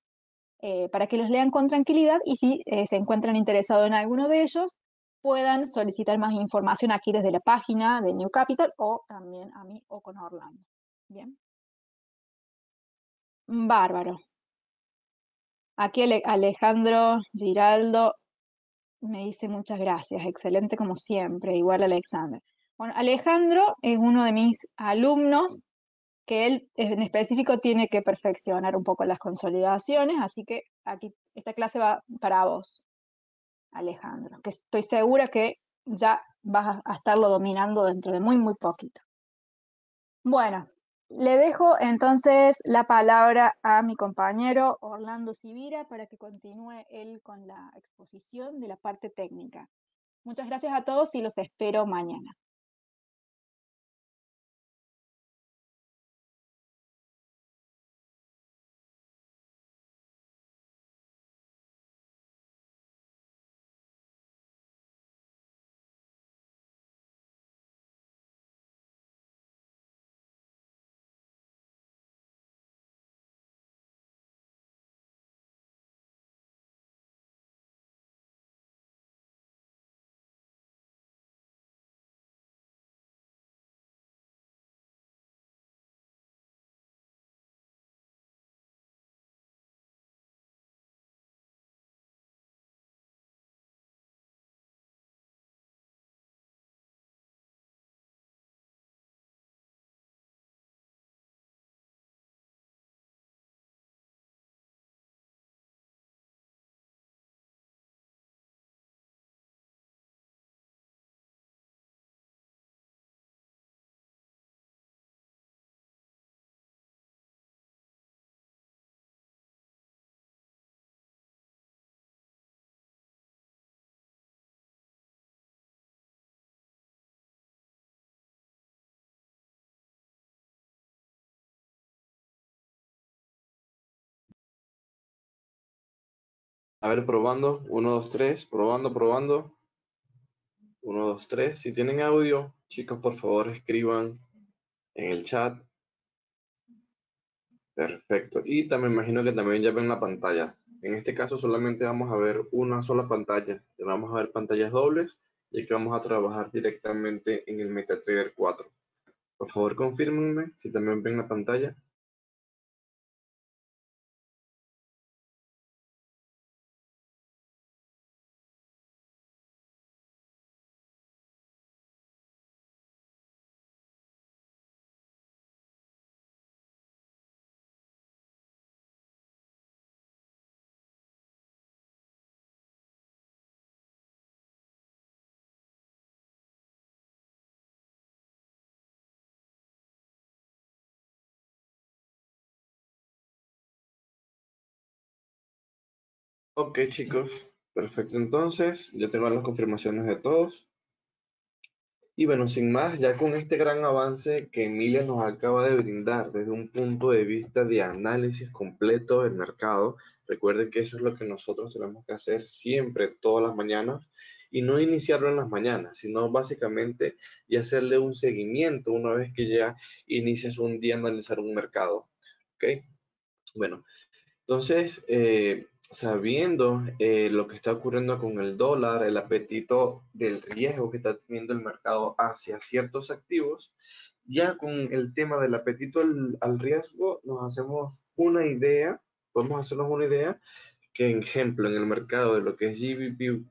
para que los lean con tranquilidad y si se encuentran interesados en alguno de ellos, puedan solicitar más información aquí desde la página de New Capital o también a mí o con Orlando. Bien. Bárbaro. Aquí Alejandro Giraldo me dice muchas gracias, excelente como siempre, igual Alexander. Bueno, Alejandro es uno de mis alumnos que él en específico tiene que perfeccionar un poco las consolidaciones, así que aquí esta clase va para vos, Alejandro, que estoy segura que ya vas a estarlo dominando dentro de muy, muy poquito. Bueno, le dejo entonces la palabra a mi compañero Orlando Sivira para que continúe él con la exposición de la parte técnica. Muchas gracias a todos y los espero mañana. A ver, probando. Uno, 2, 3. Probando, probando. Uno, 2, 3. Si tienen audio, chicos, por favor, escriban en el chat. Perfecto. Y también me imagino que también ya ven la pantalla. En este caso solamente vamos a ver una sola pantalla. No vamos a ver pantallas dobles, y que vamos a trabajar directamente en el MetaTrader 4. Por favor, confírmenme si también ven la pantalla. Ok, chicos, perfecto. Entonces, ya tengo las confirmaciones de todos. Y bueno, sin más, ya con este gran avance que Emilia nos acaba de brindar desde un punto de vista de análisis completo del mercado, recuerden que eso es lo que nosotros tenemos que hacer siempre, todas las mañanas, y no iniciarlo en las mañanas, sino básicamente y hacerle un seguimiento una vez que ya inicias un día a analizar un mercado. ¿Ok? Bueno. Entonces, sabiendo lo que está ocurriendo con el dólar, el apetito del riesgo que está teniendo el mercado hacia ciertos activos, ya con el tema del apetito al riesgo, nos hacemos una idea, podemos hacernos una idea que, en ejemplo, en el mercado de lo que es GBP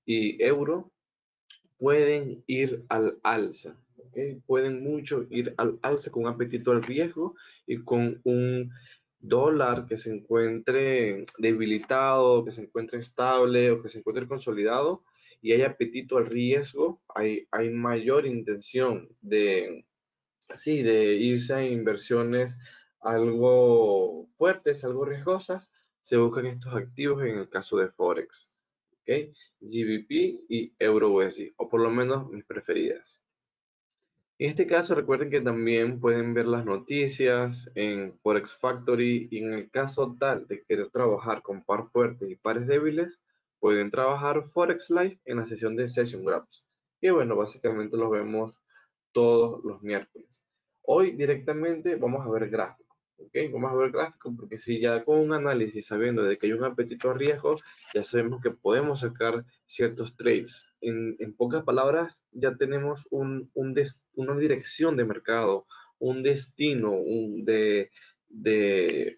y euro, pueden ir al alza, ¿ok? Pueden mucho ir al alza con apetito al riesgo y con un dólar que se encuentre debilitado, que se encuentre estable o que se encuentre consolidado y hay apetito al riesgo, hay mayor intención de, sí, de irse a inversiones algo fuertes, algo riesgosas, se buscan estos activos en el caso de Forex. ¿Ok? GBP y Euro USD, o por lo menos mis preferidas. En este caso, recuerden que también pueden ver las noticias en Forex Factory y en el caso tal de querer trabajar con par fuertes y pares débiles, pueden trabajar Forex Live en la sesión de Session Graphs. Y bueno, básicamente los vemos todos los miércoles. Hoy directamente vamos a ver gráficos. ¿Ok? Vamos a ver gráficos porque si ya con un análisis sabiendo de que hay un apetito a riesgo, ya sabemos que podemos sacar ciertos trades. En pocas palabras, ya tenemos una dirección de mercado, un destino de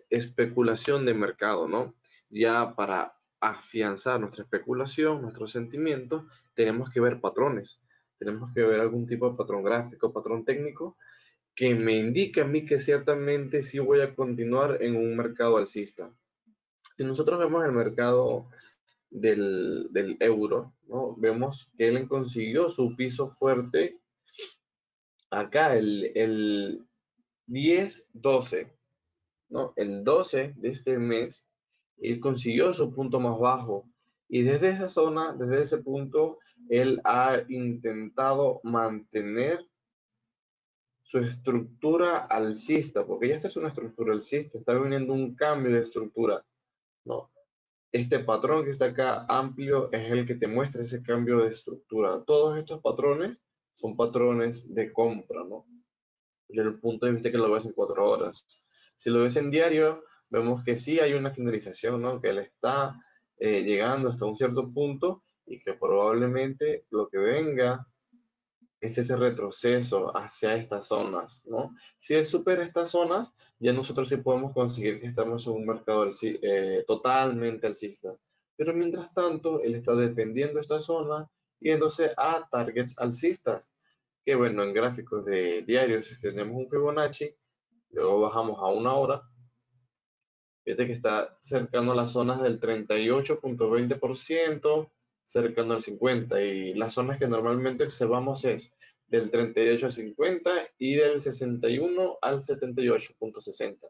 especulación de mercado, ¿no? Ya para afianzar nuestra especulación, nuestros sentimientos, tenemos que ver patrones, tenemos que ver algún tipo de patrón gráfico, patrón técnico, que me indique a mí que ciertamente sí voy a continuar en un mercado alcista. Si nosotros vemos el mercado del euro, ¿no? Vemos que él consiguió su piso fuerte acá, el 10-12, ¿no? El 12 de este mes, él consiguió su punto más bajo. Y desde esa zona, desde ese punto, él ha intentado mantener su estructura alcista, porque ya esta es una estructura alcista, está viniendo un cambio de estructura, ¿no? Este patrón que está acá amplio es el que te muestra ese cambio de estructura. Todos estos patrones son patrones de compra, ¿no? Desde el punto de vista que lo ves en 4 horas. Si lo ves en diario, vemos que sí hay una finalización, ¿no? Que él está llegando hasta un cierto punto y que probablemente lo que venga es ese retroceso hacia estas zonas, ¿no? Si él supera estas zonas, ya nosotros sí podemos conseguir que estamos en un mercado totalmente alcista. Pero mientras tanto, él está defendiendo esta zona yéndose a targets alcistas, que bueno, en gráficos de diarios, si tenemos un Fibonacci, luego bajamos a 1 hora, fíjate que está cercano a las zonas del 38,20%, cercano al 50%, y las zonas que normalmente observamos es del 38 al 50 y del 61 al 78,60,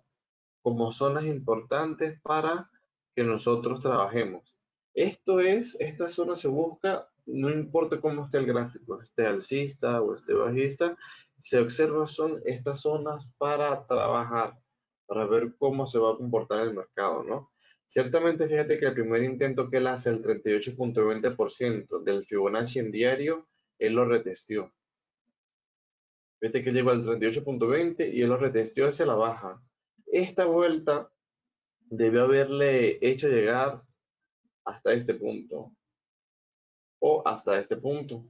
como zonas importantes para que nosotros trabajemos. Esta zona se busca, no importa cómo esté el gráfico, esté alcista o esté bajista, se observa son estas zonas para trabajar, para ver cómo se va a comportar el mercado, ¿no? Ciertamente, fíjate que el primer intento que él hace, el 38,20% del Fibonacci en diario, él lo retestió. Fíjate que llegó al 38,20 y él lo retestió hacia la baja. Esta vuelta debió haberle hecho llegar hasta este punto o hasta este punto.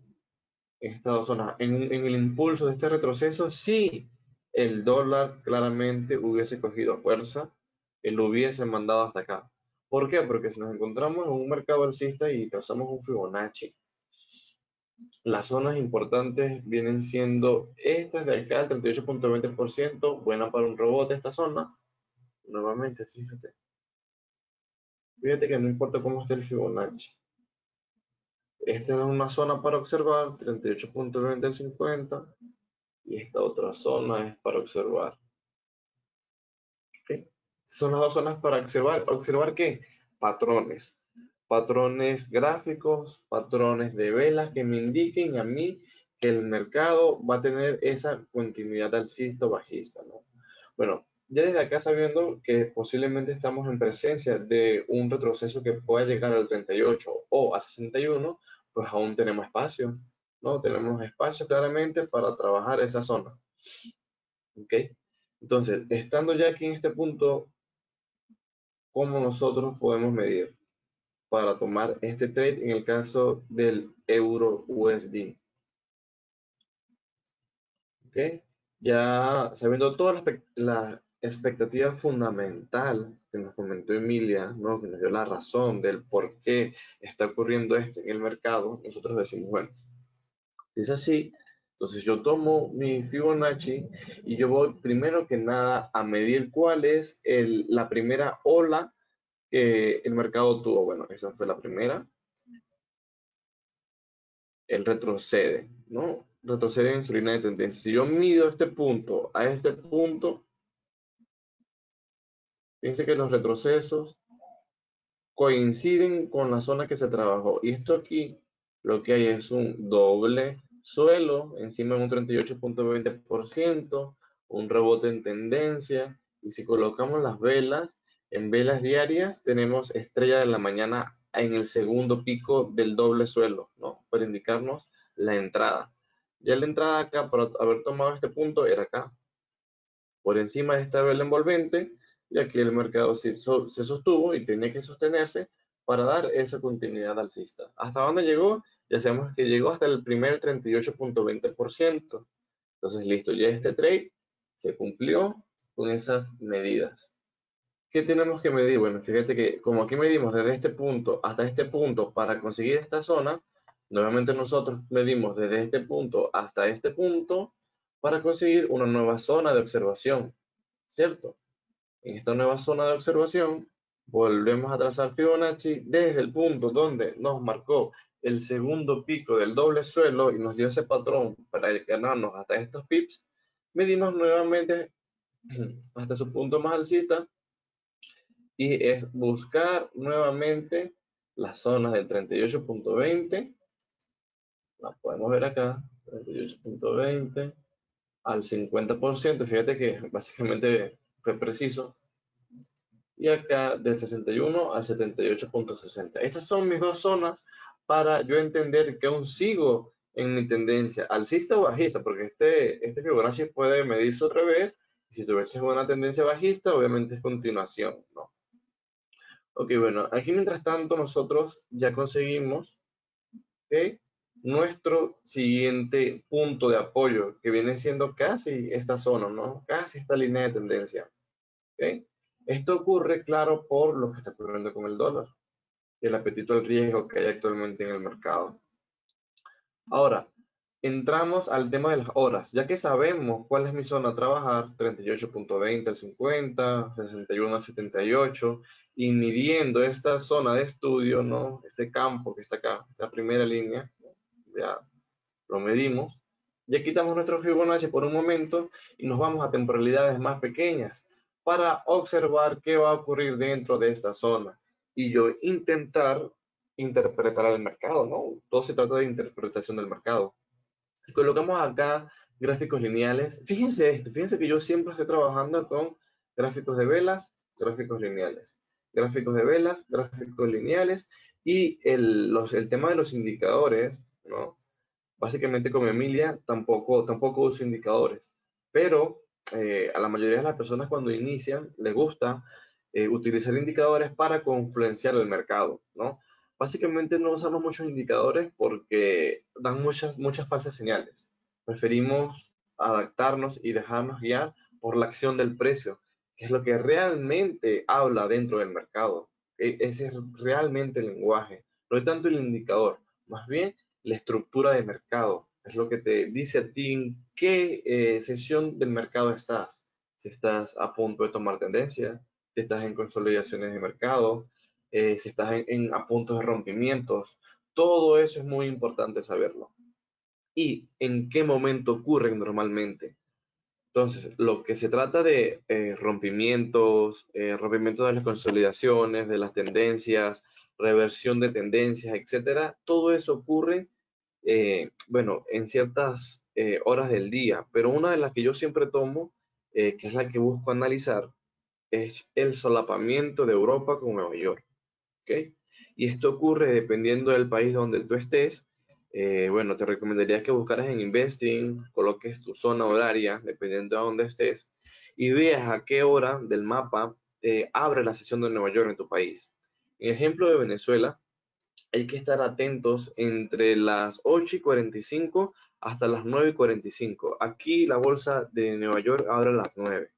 En estas dos zonas, en el impulso de este retroceso, sí, el dólar claramente hubiese cogido fuerza, él lo hubiese mandado hasta acá. ¿Por qué? Porque si nos encontramos en un mercado alcista y trazamos un Fibonacci, las zonas importantes vienen siendo estas de acá, el 38,20%, buena para un rebote esta zona. Nuevamente, fíjate que no importa cómo esté el Fibonacci. Esta es una zona para observar, 38,20 al 50, y esta otra zona es para observar. ¿Ok? Son las dos zonas para observar. ¿Observar qué? Patrones. patrones gráficos, patrones de velas que me indiquen a mí que el mercado va a tener esa continuidad alcista o bajista, ¿no? Bueno, ya desde acá sabiendo que posiblemente estamos en presencia de un retroceso que pueda llegar al 38 o al 61, pues aún tenemos espacio, ¿no? Tenemos espacio claramente para trabajar esa zona, ¿ok? Entonces, estando ya aquí en este punto, ¿cómo nosotros podemos medir para tomar este trade en el caso del euro USD? ¿Ok? Ya sabiendo toda la expectativa fundamental que nos comentó Emilia, ¿no? Que nos dio la razón del por qué está ocurriendo esto en el mercado, nosotros decimos, bueno, si es así, entonces yo tomo mi Fibonacci y yo voy primero que nada a medir cuál es la primera ola que el mercado tuvo. Bueno, esa fue la primera. Él retrocede, ¿no? Retrocede en su línea de tendencia. Si yo mido este punto a este punto, fíjense que los retrocesos coinciden con la zona que se trabajó. Y esto aquí, lo que hay es un doble suelo, encima de un 38.20%, un rebote en tendencia. Y si colocamos las velas, en velas diarias, tenemos estrella de la mañana en el segundo pico del doble suelo, ¿no? Para indicarnos la entrada. Ya la entrada acá, por haber tomado este punto, era acá, por encima de esta vela envolvente, y aquí el mercado se sostuvo y tenía que sostenerse para dar esa continuidad alcista. ¿Hasta dónde llegó? Ya sabemos que llegó hasta el primer 38.20%. Entonces, listo, ya este trade se cumplió con esas medidas. ¿Qué tenemos que medir? Bueno, fíjate que como aquí medimos desde este punto hasta este punto para conseguir esta zona, nuevamente nosotros medimos desde este punto hasta este punto para conseguir una nueva zona de observación, ¿cierto? En esta nueva zona de observación volvemos a trazar Fibonacci desde el punto donde nos marcó el segundo pico del doble suelo y nos dio ese patrón para ganarnos hasta estos pips. Medimos nuevamente hasta su punto más alcista y es buscar nuevamente las zonas del 38.20, las podemos ver acá, 38.20 al 50%, fíjate que básicamente fue preciso, y acá del 61 al 78.60. Estas son mis dos zonas para yo entender que aún sigo en mi tendencia alcista o bajista, porque este Fibonacci puede medirse otra vez, y si tuviese una tendencia bajista, obviamente es continuación, ¿no? Ok, bueno, aquí mientras tanto nosotros ya conseguimos, ¿ok?, nuestro siguiente punto de apoyo, que viene siendo casi esta zona, ¿no? Casi esta línea de tendencia, ¿ok? Esto ocurre, claro, por lo que está ocurriendo con el dólar y el apetito al riesgo que hay actualmente en el mercado. Ahora, entramos al tema de las horas, ya que sabemos cuál es mi zona a trabajar, 38.20 al 50, 61 al 78, y midiendo esta zona de estudio, ¿no? Este campo que está acá, la primera línea, ya lo medimos, ya quitamos nuestro Fibonacci por un momento y nos vamos a temporalidades más pequeñas para observar qué va a ocurrir dentro de esta zona y yo intentar interpretar el mercado, ¿no? Todo se trata de interpretación del mercado. Si colocamos acá gráficos lineales, fíjense esto, fíjense que yo siempre estoy trabajando con gráficos de velas, gráficos lineales, gráficos de velas, gráficos lineales, y el tema de los indicadores, ¿no? Básicamente como Emilia tampoco uso indicadores, pero a la mayoría de las personas cuando inician les gusta utilizar indicadores para confluenciar el mercado, ¿no? Básicamente no usamos muchos indicadores porque dan muchas falsas señales. Preferimos adaptarnos y dejarnos guiar por la acción del precio, que es lo que realmente habla dentro del mercado. Ese es realmente el lenguaje, no es tanto el indicador, más bien la estructura de mercado. Es lo que te dice a ti en qué sesión del mercado estás. Si estás a punto de tomar tendencia, si estás en consolidaciones de mercado, si estás a punto de rompimientos. Todo eso es muy importante saberlo. ¿Y en qué momento ocurren normalmente? Entonces, lo que se trata de rompimientos de las consolidaciones, de las tendencias, reversión de tendencias, etcétera. Todo eso ocurre, bueno, en ciertas horas del día, pero una de las que yo siempre tomo, que es la que busco analizar, es el solapamiento de Europa con Nueva York. ¿Ok? Y esto ocurre dependiendo del país donde tú estés. Bueno, te recomendaría que buscaras en Investing, coloques tu zona horaria, dependiendo de dónde estés, y veas a qué hora del mapa abre la sesión de Nueva York en tu país. En ejemplo de Venezuela, hay que estar atentos entre las 8:45 hasta las 9:45. Aquí la bolsa de Nueva York abre a las 9.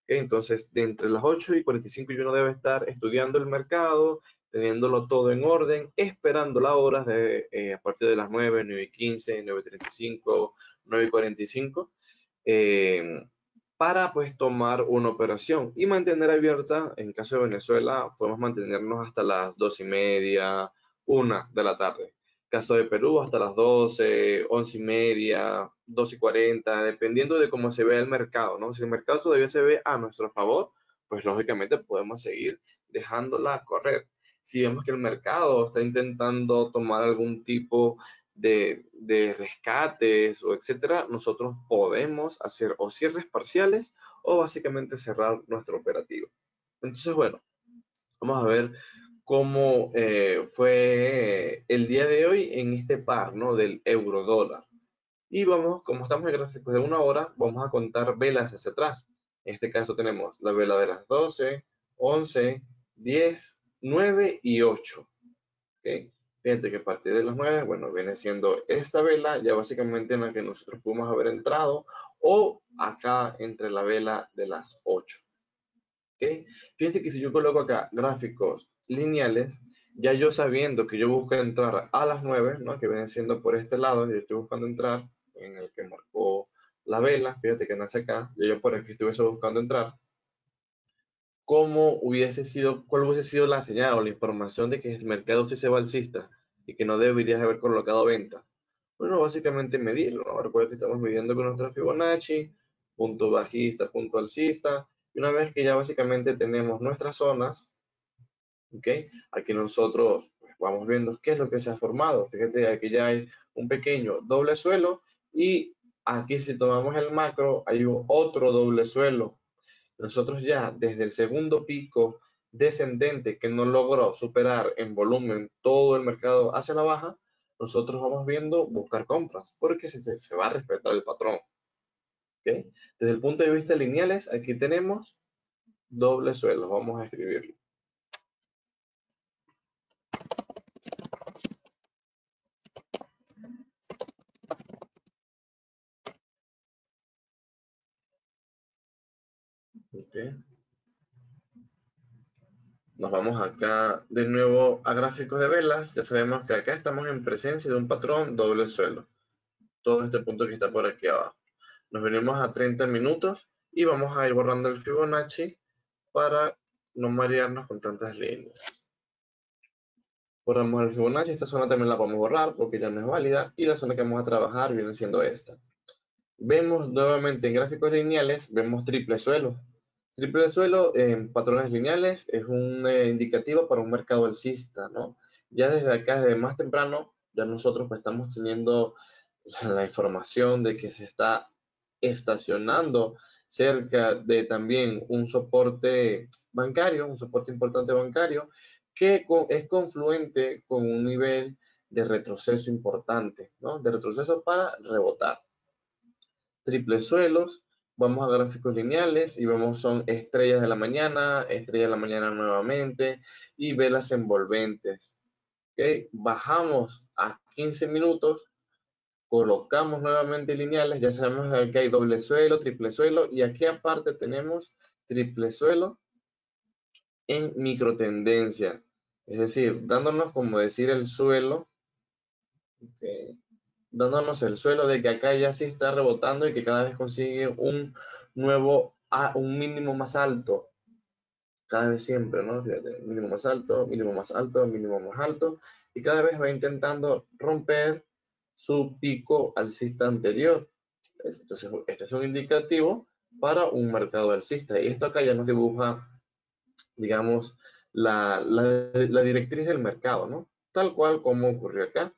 ¿Ok? Entonces, de entre las 8:45 uno debe estar estudiando el mercado, teniéndolo todo en orden, esperando las horas a partir de las 9, 9:15, 9:35, 9:45, eh, para pues tomar una operación y mantener abierta. En caso de Venezuela, podemos mantenernos hasta las 2:30, 1 de la tarde. Caso de Perú, hasta las 12, 11:30, 12:40, dependiendo de cómo se vea el mercado, ¿no? Si el mercado todavía se ve a nuestro favor, pues lógicamente podemos seguir dejándola correr. Si vemos que el mercado está intentando tomar algún tipo de rescates o etcétera, nosotros podemos hacer o cierres parciales o básicamente cerrar nuestro operativo. Entonces, bueno, vamos a ver cómo fue el día de hoy en este par, ¿no? Del euro dólar. Y vamos, como estamos en gráficos de 1 hora, vamos a contar velas hacia atrás. En este caso tenemos la vela de las 12, 11, 10, 9 y 8. ¿Okay? Fíjate que a partir de las 9, bueno, viene siendo esta vela, ya básicamente en la que nosotros pudimos haber entrado, o acá entre la vela de las 8. ¿Okay? Fíjense que si yo coloco acá gráficos lineales, ya yo sabiendo que yo busco entrar a las 9, ¿no? Que viene siendo por este lado, yo estoy buscando entrar en el que marcó la vela, fíjate que nace acá, yo por aquí estuviese buscando entrar, cuál hubiese sido la señal o la información de que el mercado sí se va alcista y que no deberías haber colocado venta. Bueno, básicamente medirlo, ¿no? Recuerda que estamos midiendo con nuestra Fibonacci, punto bajista, punto alcista, y una vez que ya básicamente tenemos nuestras zonas, ¿ok? Aquí nosotros pues, vamos viendo qué es lo que se ha formado. Fíjate, aquí ya hay un pequeño doble suelo y aquí si tomamos el macro hay otro doble suelo. Nosotros ya desde el segundo pico descendente que no logró superar en volumen todo el mercado hacia la baja, nosotros vamos viendo buscar compras porque se va a respetar el patrón. ¿Okay? Desde el punto de vista lineales, aquí tenemos doble suelo. Vamos a escribirlo. Okay. Nos vamos acá de nuevo a gráficos de velas. Ya sabemos que acá estamos en presencia de un patrón doble suelo. Todo este punto que está por aquí abajo. Nos venimos a 30 minutos y vamos a ir borrando el Fibonacci para no marearnos con tantas líneas. Borramos el Fibonacci, esta zona también la podemos borrar porque ya no es válida y la zona que vamos a trabajar viene siendo esta. Vemos nuevamente en gráficos lineales, vemos triple suelo. Triple suelo en patrones lineales es un indicativo para un mercado alcista, ¿no? Ya desde acá, desde más temprano, ya nosotros pues, estamos teniendo la información de que se está estacionando cerca de también un soporte bancario, un soporte importante bancario, que es confluente con un nivel de retroceso importante, ¿no? De retroceso para rebotar. Triple suelos, vamos a gráficos lineales y vemos son estrellas de la mañana nuevamente y velas envolventes. ¿Okay? Bajamos a 15 minutos, colocamos nuevamente lineales, ya sabemos que hay doble suelo, triple suelo y aquí aparte tenemos triple suelo en microtendencia, es decir, dándonos como decir el suelo, okay, dándonos el suelo de que acá ya sí está rebotando y que cada vez consigue un un mínimo más alto, cada vez siempre, ¿no? Fíjate, mínimo más alto, mínimo más alto, mínimo más alto, y cada vez va intentando romper su pico alcista anterior. Entonces, este es un indicativo para un mercado alcista, y esto acá ya nos dibuja, digamos, la directriz del mercado, ¿no? Tal cual como ocurrió acá,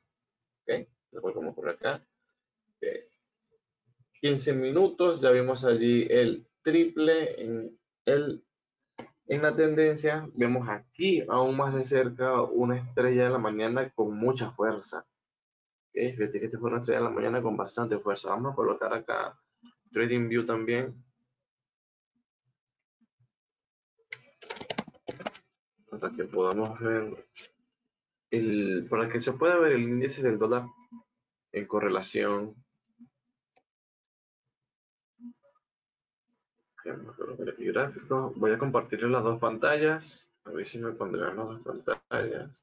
¿ok? Tal cual como ocurrió acá. Ok. 15 minutos, ya vimos allí el triple en la tendencia. Vemos aquí aún más de cerca una estrella de la mañana con mucha fuerza. Ok, fíjate que esta fue una estrella de la mañana con bastante fuerza. Vamos a colocar acá TradingView también para que podamos ver para que se pueda ver el índice del dólar en correlación. Vamos a colocar aquí gráfico. Voy a compartir las dos pantallas. A ver si me pondrán las dos pantallas.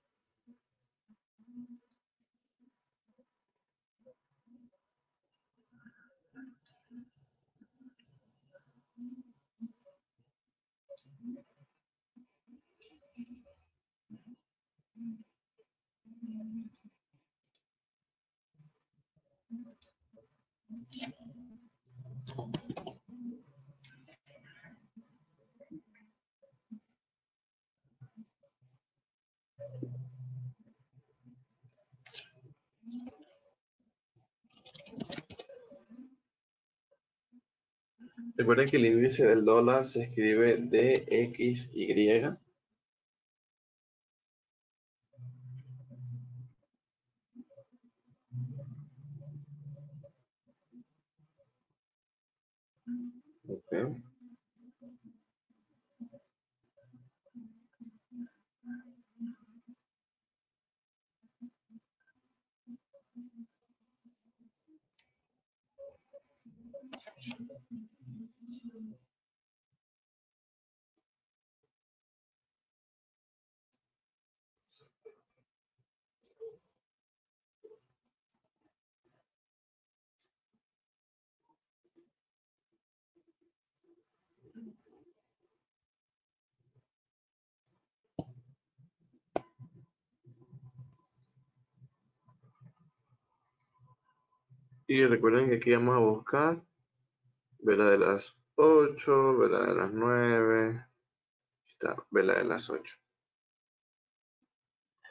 Recuerden que el índice del dólar se escribe DXY. Okay. Y recuerden que aquí vamos a buscar vela de las 8, vela de las 9, está, vela de las 8.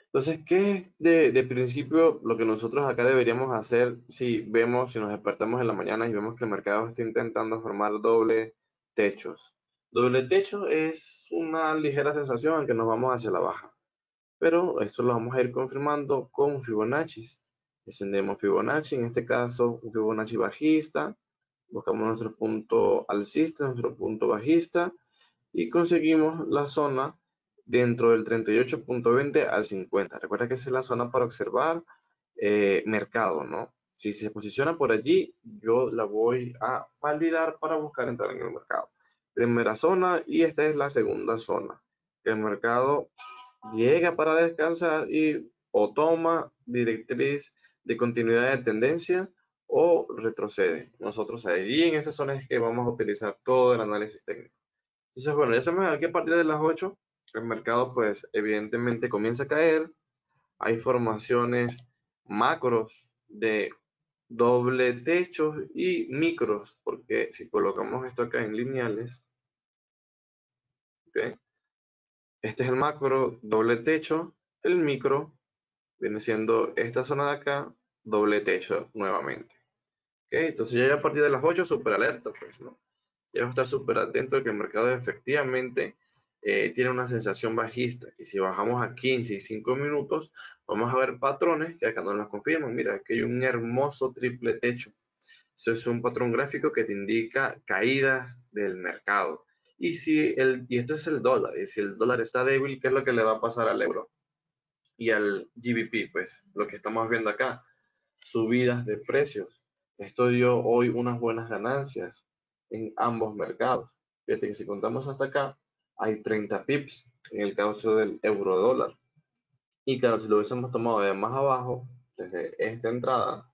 Entonces, ¿qué es de principio lo que nosotros acá deberíamos hacer si vemos, si nos despertamos en la mañana y vemos que el mercado está intentando formar doble techos? Doble techo es una ligera sensación en que nos vamos hacia la baja, pero esto lo vamos a ir confirmando con Fibonacci. Descendemos Fibonacci, en este caso un Fibonacci bajista, buscamos nuestro punto alcista, nuestro punto bajista y conseguimos la zona dentro del 38.20 al 50. Recuerda que esa es la zona para observar mercado, ¿no? Si se posiciona por allí, yo la voy a validar para buscar entrar en el mercado. Primera zona y esta es la segunda zona. El mercado llega para descansar y o toma directriz de continuidad de tendencia o retrocede. Nosotros allí en esa zona es que vamos a utilizar todo el análisis técnico. Entonces, bueno, ya sabemos que a partir de las 8 el mercado pues evidentemente comienza a caer. Hay formaciones macros de doble techo y micros, porque si colocamos esto acá en lineales, ¿ok? Este es el macro, doble techo, el micro viene siendo esta zona de acá, doble techo nuevamente. ¿Ok? Entonces ya a partir de las 8 súper alerta, pues, ¿no? Ya va a estar súper atento de que el mercado efectivamente tiene una sensación bajista. Y si bajamos a 15 y 5 minutos, vamos a ver patrones que acá nos los confirman. Mira, aquí hay un hermoso triple techo. Eso es un patrón gráfico que te indica caídas del mercado. Y esto es el dólar. Y si el dólar está débil, ¿qué es lo que le va a pasar al euro y al GBP? Pues lo que estamos viendo acá, subidas de precios. Esto dio hoy unas buenas ganancias en ambos mercados. Fíjate que si contamos hasta acá, hay 30 pips en el caso del euro dólar. Y claro, si lo hubiésemos tomado de más abajo, desde esta entrada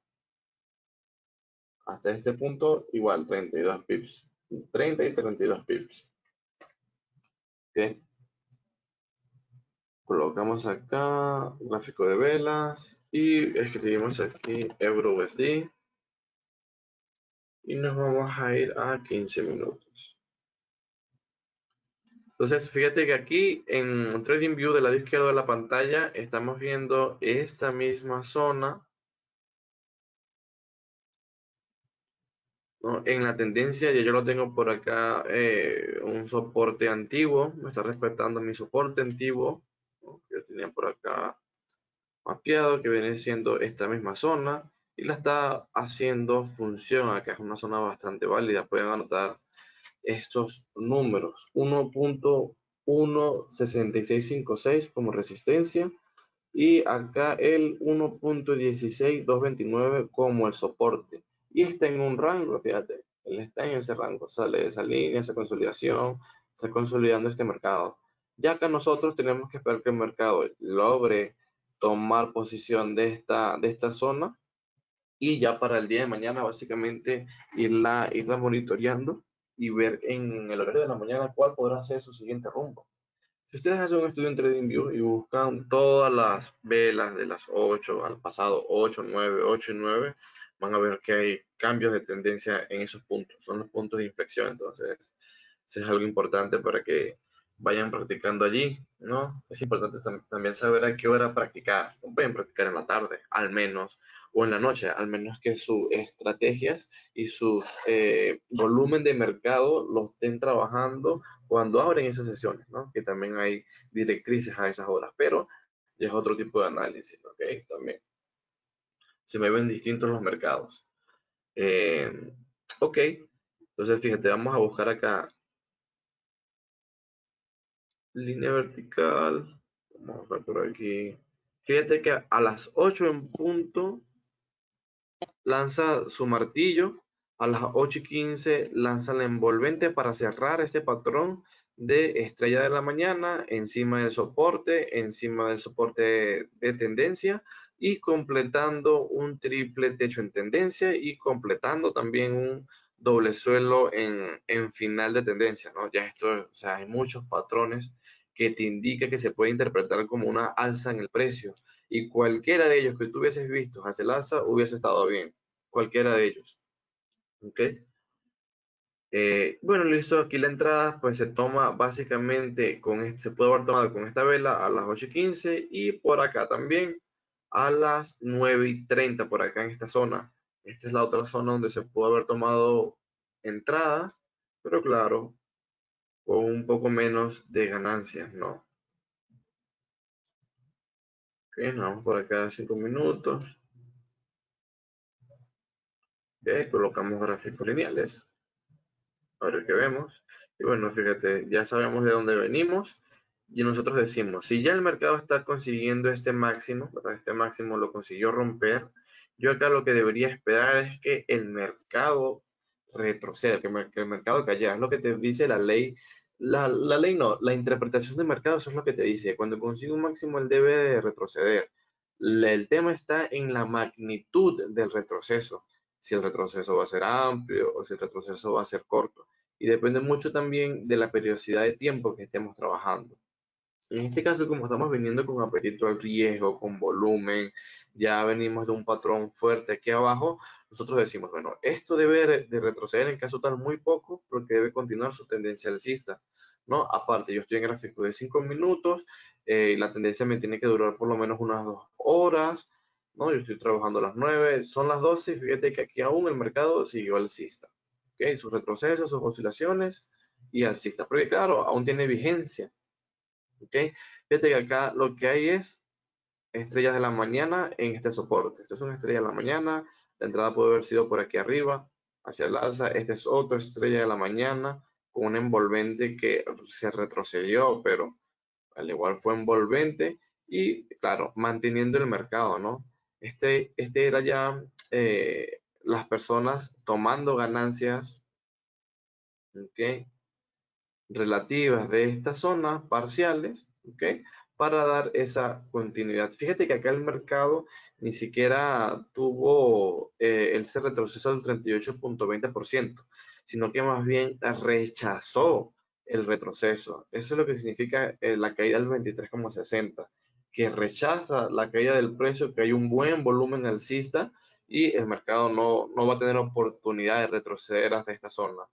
hasta este punto, igual 32 pips. 30 y 32 pips. ¿Ok? Colocamos acá gráfico de velas y escribimos aquí euro USD y nos vamos a ir a 15 minutos. Entonces, fíjate que aquí en TradingView del lado izquierdo de la pantalla estamos viendo esta misma zona, ¿no? En la tendencia, ya yo lo tengo por acá, un soporte antiguo, me está respetando mi soporte antiguo, ¿no? Que yo tenía por acá mapeado, que viene siendo esta misma zona, y la está haciendo función acá, es una zona bastante válida. Pueden anotar estos números: 1.16656 como resistencia, y acá el 1.16229 como el soporte, y está en un rango, fíjate, él está en ese rango, sale de esa línea, esa consolidación, está consolidando este mercado. Ya acá nosotros tenemos que esperar que el mercado logre tomar posición de esta zona, y ya para el día de mañana básicamente irla monitoreando y ver en el horario de la mañana cuál podrá ser su siguiente rumbo. Si ustedes hacen un estudio en TradingView y buscan todas las velas de las 8 al pasado 8, 9, 8 y 9, van a ver que hay cambios de tendencia en esos puntos. Son los puntos de inflexión. Entonces, eso es algo importante para que vayan practicando allí, ¿no? Es importante también saber a qué hora practicar. No pueden practicar en la tarde, al menos, o en la noche, al menos que sus estrategias y su volumen de mercado lo estén trabajando cuando abren esas sesiones, ¿no? Que también hay directrices a esas horas, pero ya es otro tipo de análisis, ¿ok? También se me ven distintos los mercados. Eh, ok, entonces fíjate, vamos a buscar acá línea vertical. Vamos a ver por aquí. Fíjate que a las 8 en punto lanza su martillo. A las 8:15 lanza la envolvente para cerrar este patrón de estrella de la mañana encima del soporte de tendencia, y completando un triple techo en tendencia, y completando también un doble suelo en final de tendencia, ¿no? Ya esto, o sea, hay muchos patrones que te indica que se puede interpretar como una alza en el precio, y cualquiera de ellos que tú hubieses visto hacia el alza hubiese estado bien, cualquiera de ellos. ¿Ok? Bueno, listo, aquí la entrada pues se toma básicamente se puede haber tomado con esta vela a las 8:15, y por acá también a las 9:30 por acá en esta zona. Esta es la otra zona donde se puede haber tomado entradas, pero claro, con un poco menos de ganancias, ¿no? Ok, nos vamos por acá 5 minutos. Ok, colocamos gráficos lineales. A ver qué vemos. Y bueno, fíjate, ya sabemos de dónde venimos, y nosotros decimos, si ya el mercado está consiguiendo este máximo, ¿verdad? Este máximo lo consiguió romper, yo acá lo que debería esperar es que el mercado retroceda, que el mercado cayera. Es lo que te dice la ley. La ley no, la interpretación del mercado, eso es lo que te dice. Cuando consigue un máximo, él debe de retroceder. El tema está en la magnitud del retroceso, si el retroceso va a ser amplio o si el retroceso va a ser corto. Y depende mucho también de la periodicidad de tiempo que estemos trabajando. En este caso, como estamos viniendo con apetito al riesgo, con volumen, ya venimos de un patrón fuerte aquí abajo, nosotros decimos, bueno, esto debe de retroceder en caso tal muy poco, porque debe continuar su tendencia alcista, ¿no? Aparte, yo estoy en gráfico de 5 minutos, la tendencia me tiene que durar por lo menos unas 2 horas, ¿no? Yo estoy trabajando a las 9, son las 12, y fíjate que aquí aún el mercado siguió alcista, ¿ok? Sus retrocesos, sus oscilaciones y alcista, porque claro, aún tiene vigencia. ¿Ok? Fíjate que acá lo que hay es estrellas de la mañana en este soporte. Esto es una estrella de la mañana, la entrada puede haber sido por aquí arriba, hacia el alza. Esta es otra estrella de la mañana con un envolvente que se retrocedió, pero al igual fue envolvente, y claro, manteniendo el mercado, ¿no? Este era ya las personas tomando ganancias, ¿ok? Relativas de estas zonas parciales, ¿ok? Para dar esa continuidad. Fíjate que acá el mercado ni siquiera tuvo ese retroceso del 38.20%, sino que más bien rechazó el retroceso. Eso es lo que significa la caída del 23.60, que rechaza la caída del precio, que hay un buen volumen alcista, y el mercado no va a tener oportunidad de retroceder hasta esta zona.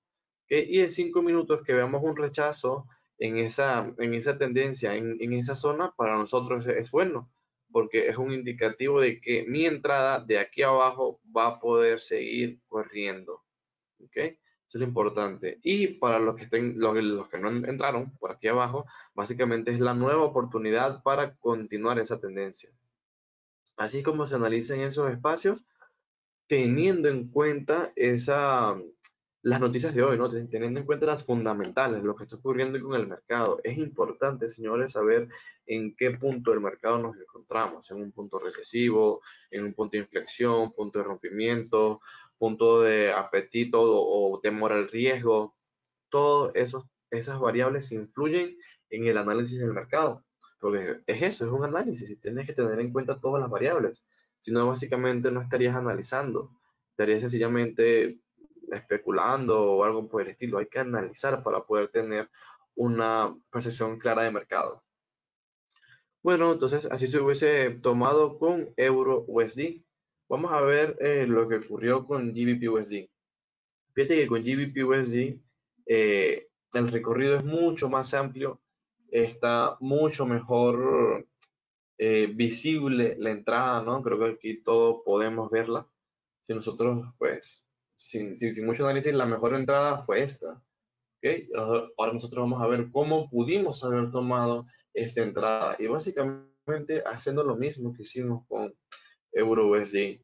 ¿Ok? Y en 5 minutos que veamos un rechazo en esa tendencia, en esa zona, para nosotros es bueno, porque es un indicativo de que mi entrada de aquí abajo va a poder seguir corriendo. ¿Ok? Eso es lo importante. Y para los que no entraron por aquí abajo, básicamente es la nueva oportunidad para continuar esa tendencia. Así como se analizan esos espacios, teniendo en cuenta las noticias de hoy, ¿no? Teniendo en cuenta las fundamentales, lo que está ocurriendo con el mercado. Es importante, señores, saber en qué punto del mercado nos encontramos, en un punto recesivo, en un punto de inflexión, punto de rompimiento, punto de apetito o temor al riesgo. Todas esas variables influyen en el análisis del mercado. Porque es eso, es un análisis y tienes que tener en cuenta todas las variables. Si no, básicamente no estarías analizando, estarías sencillamente especulando o algo por el estilo. Hay que analizar para poder tener una percepción clara de mercado. Bueno, entonces así se hubiese tomado con Euro USD. Vamos a ver lo que ocurrió con GBP USD. Fíjate que con GBP USD el recorrido es mucho más amplio, está mucho mejor visible la entrada, ¿no? Creo que aquí todos podemos verla. Si nosotros, pues, sin mucho análisis, la mejor entrada fue esta, ¿ok? Ahora nosotros vamos a ver cómo pudimos haber tomado esta entrada y básicamente haciendo lo mismo que hicimos con Euro USD.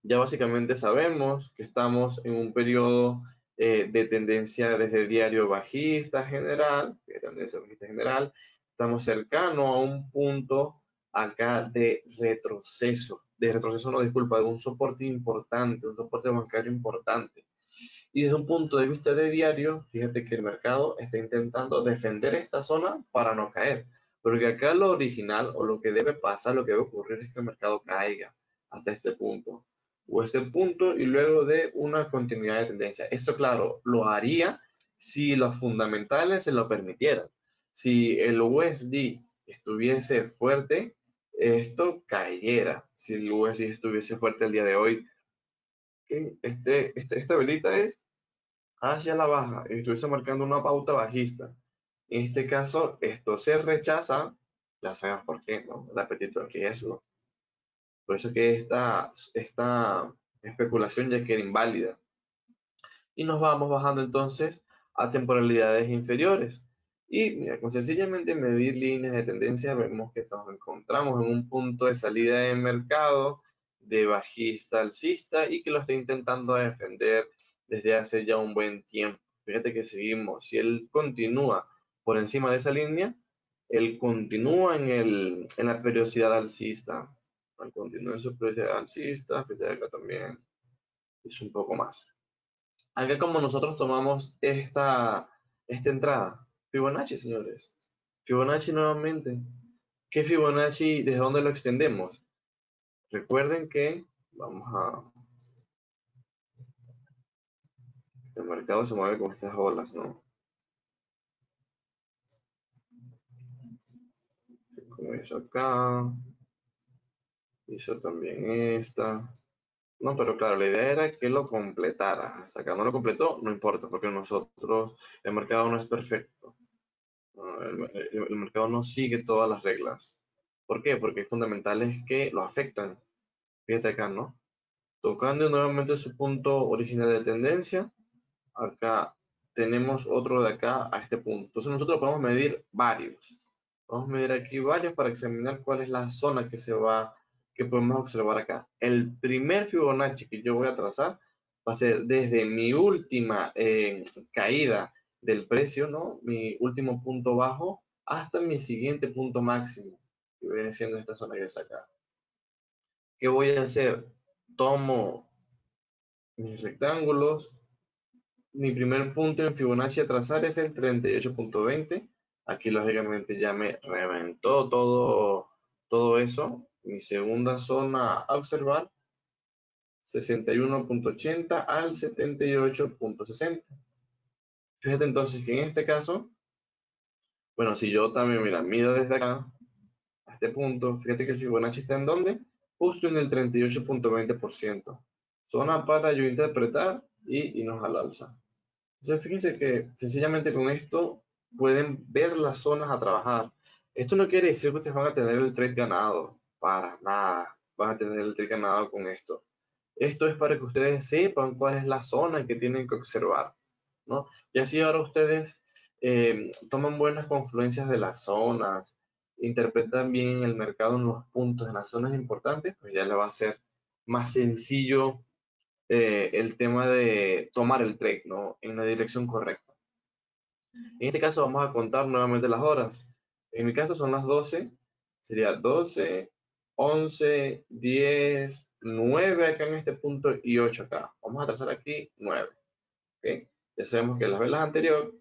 Ya básicamente sabemos que estamos en un periodo de tendencia desde el diario bajista general, tendencia bajista general, estamos cercanos a un punto acá de retroceso no, disculpa, de un soporte importante, un soporte bancario importante. Y desde un punto de vista de diario, fíjate que el mercado está intentando defender esta zona para no caer. Porque acá lo original o lo que debe pasar, lo que debe ocurrir es que el mercado caiga hasta este punto o este punto y luego de una continuidad de tendencia. Esto, claro, lo haría si los fundamentales se lo permitieran. Si el USD estuviese fuerte, esto cayera. Si el USD estuviese fuerte el día de hoy, esta velita es hacia la baja y estuviese marcando una pauta bajista. En este caso, esto se rechaza, ya sabes por qué, ¿no? El apetito al riesgo. Por eso que esta especulación ya queda inválida. Y nos vamos bajando entonces a temporalidades inferiores. Y mira, con sencillamente medir líneas de tendencia, vemos que nos encontramos en un punto de salida de mercado de bajista alcista y que lo está intentando defender desde hace ya un buen tiempo. Fíjate que seguimos, si él continúa por encima de esa línea, él continúa en la periodicidad alcista. Él continúa en su periodicidad alcista, fíjate acá también, es un poco más. Acá como nosotros tomamos esta entrada, Fibonacci, señores. Fibonacci nuevamente. ¿Qué Fibonacci? ¿Desde dónde lo extendemos? Recuerden que el mercado se mueve con estas olas, ¿no? Como hizo acá, hizo también esta. No, pero claro, la idea era que lo completara. Hasta acá no lo completó, no importa, porque el mercado no es perfecto. El mercado no sigue todas las reglas. ¿Por qué? Porque hay fundamentales que lo afectan. Fíjate acá, ¿no? Tocando nuevamente su punto original de tendencia, acá tenemos otro de acá a este punto. Entonces nosotros podemos medir varios. Vamos a medir aquí varios para examinar cuál es la zona que podemos observar acá. El primer Fibonacci que yo voy a trazar va a ser desde mi última caída del precio, ¿no? Mi último punto bajo, hasta mi siguiente punto máximo, que viene siendo esta zona que está acá. ¿Qué voy a hacer? Tomo mis rectángulos. Mi primer punto en Fibonacci a trazar es el 38.20. Aquí lógicamente ya me reventó todo eso. Mi segunda zona a observar, 61.80 al 78.60. Fíjate entonces que en este caso, bueno, si yo también, mira, mido desde acá a este punto, fíjate que el Fibonacci está en dónde? Justo en el 38.20%. Zona para yo interpretar y irnos al alza. Entonces, fíjense que sencillamente con esto pueden ver las zonas a trabajar. Esto no quiere decir que ustedes van a tener el trade ganado, para nada, van a tener el trade ganado con esto. Esto es para que ustedes sepan cuál es la zona que tienen que observar, ¿no? Y así ahora ustedes toman buenas confluencias de las zonas, interpretan bien el mercado en los puntos, en las zonas importantes, pues ya le va a ser más sencillo el tema de tomar el trade, ¿no? En la dirección correcta. En este caso vamos a contar nuevamente las horas. En mi caso son las 12, sería 12, 11, 10, 9 acá en este punto y 8 acá. Vamos a trazar aquí 9. ¿Ok? Ya sabemos que las velas anteriores,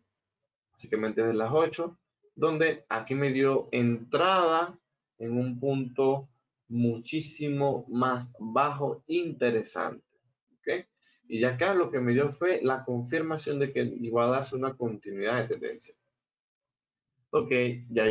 básicamente es de las 8, donde aquí me dio entrada en un punto muchísimo más bajo, interesante. ¿Ok? Y ya acá lo que me dio fue la confirmación de que iba a darse una continuidad de tendencia. Ok, ya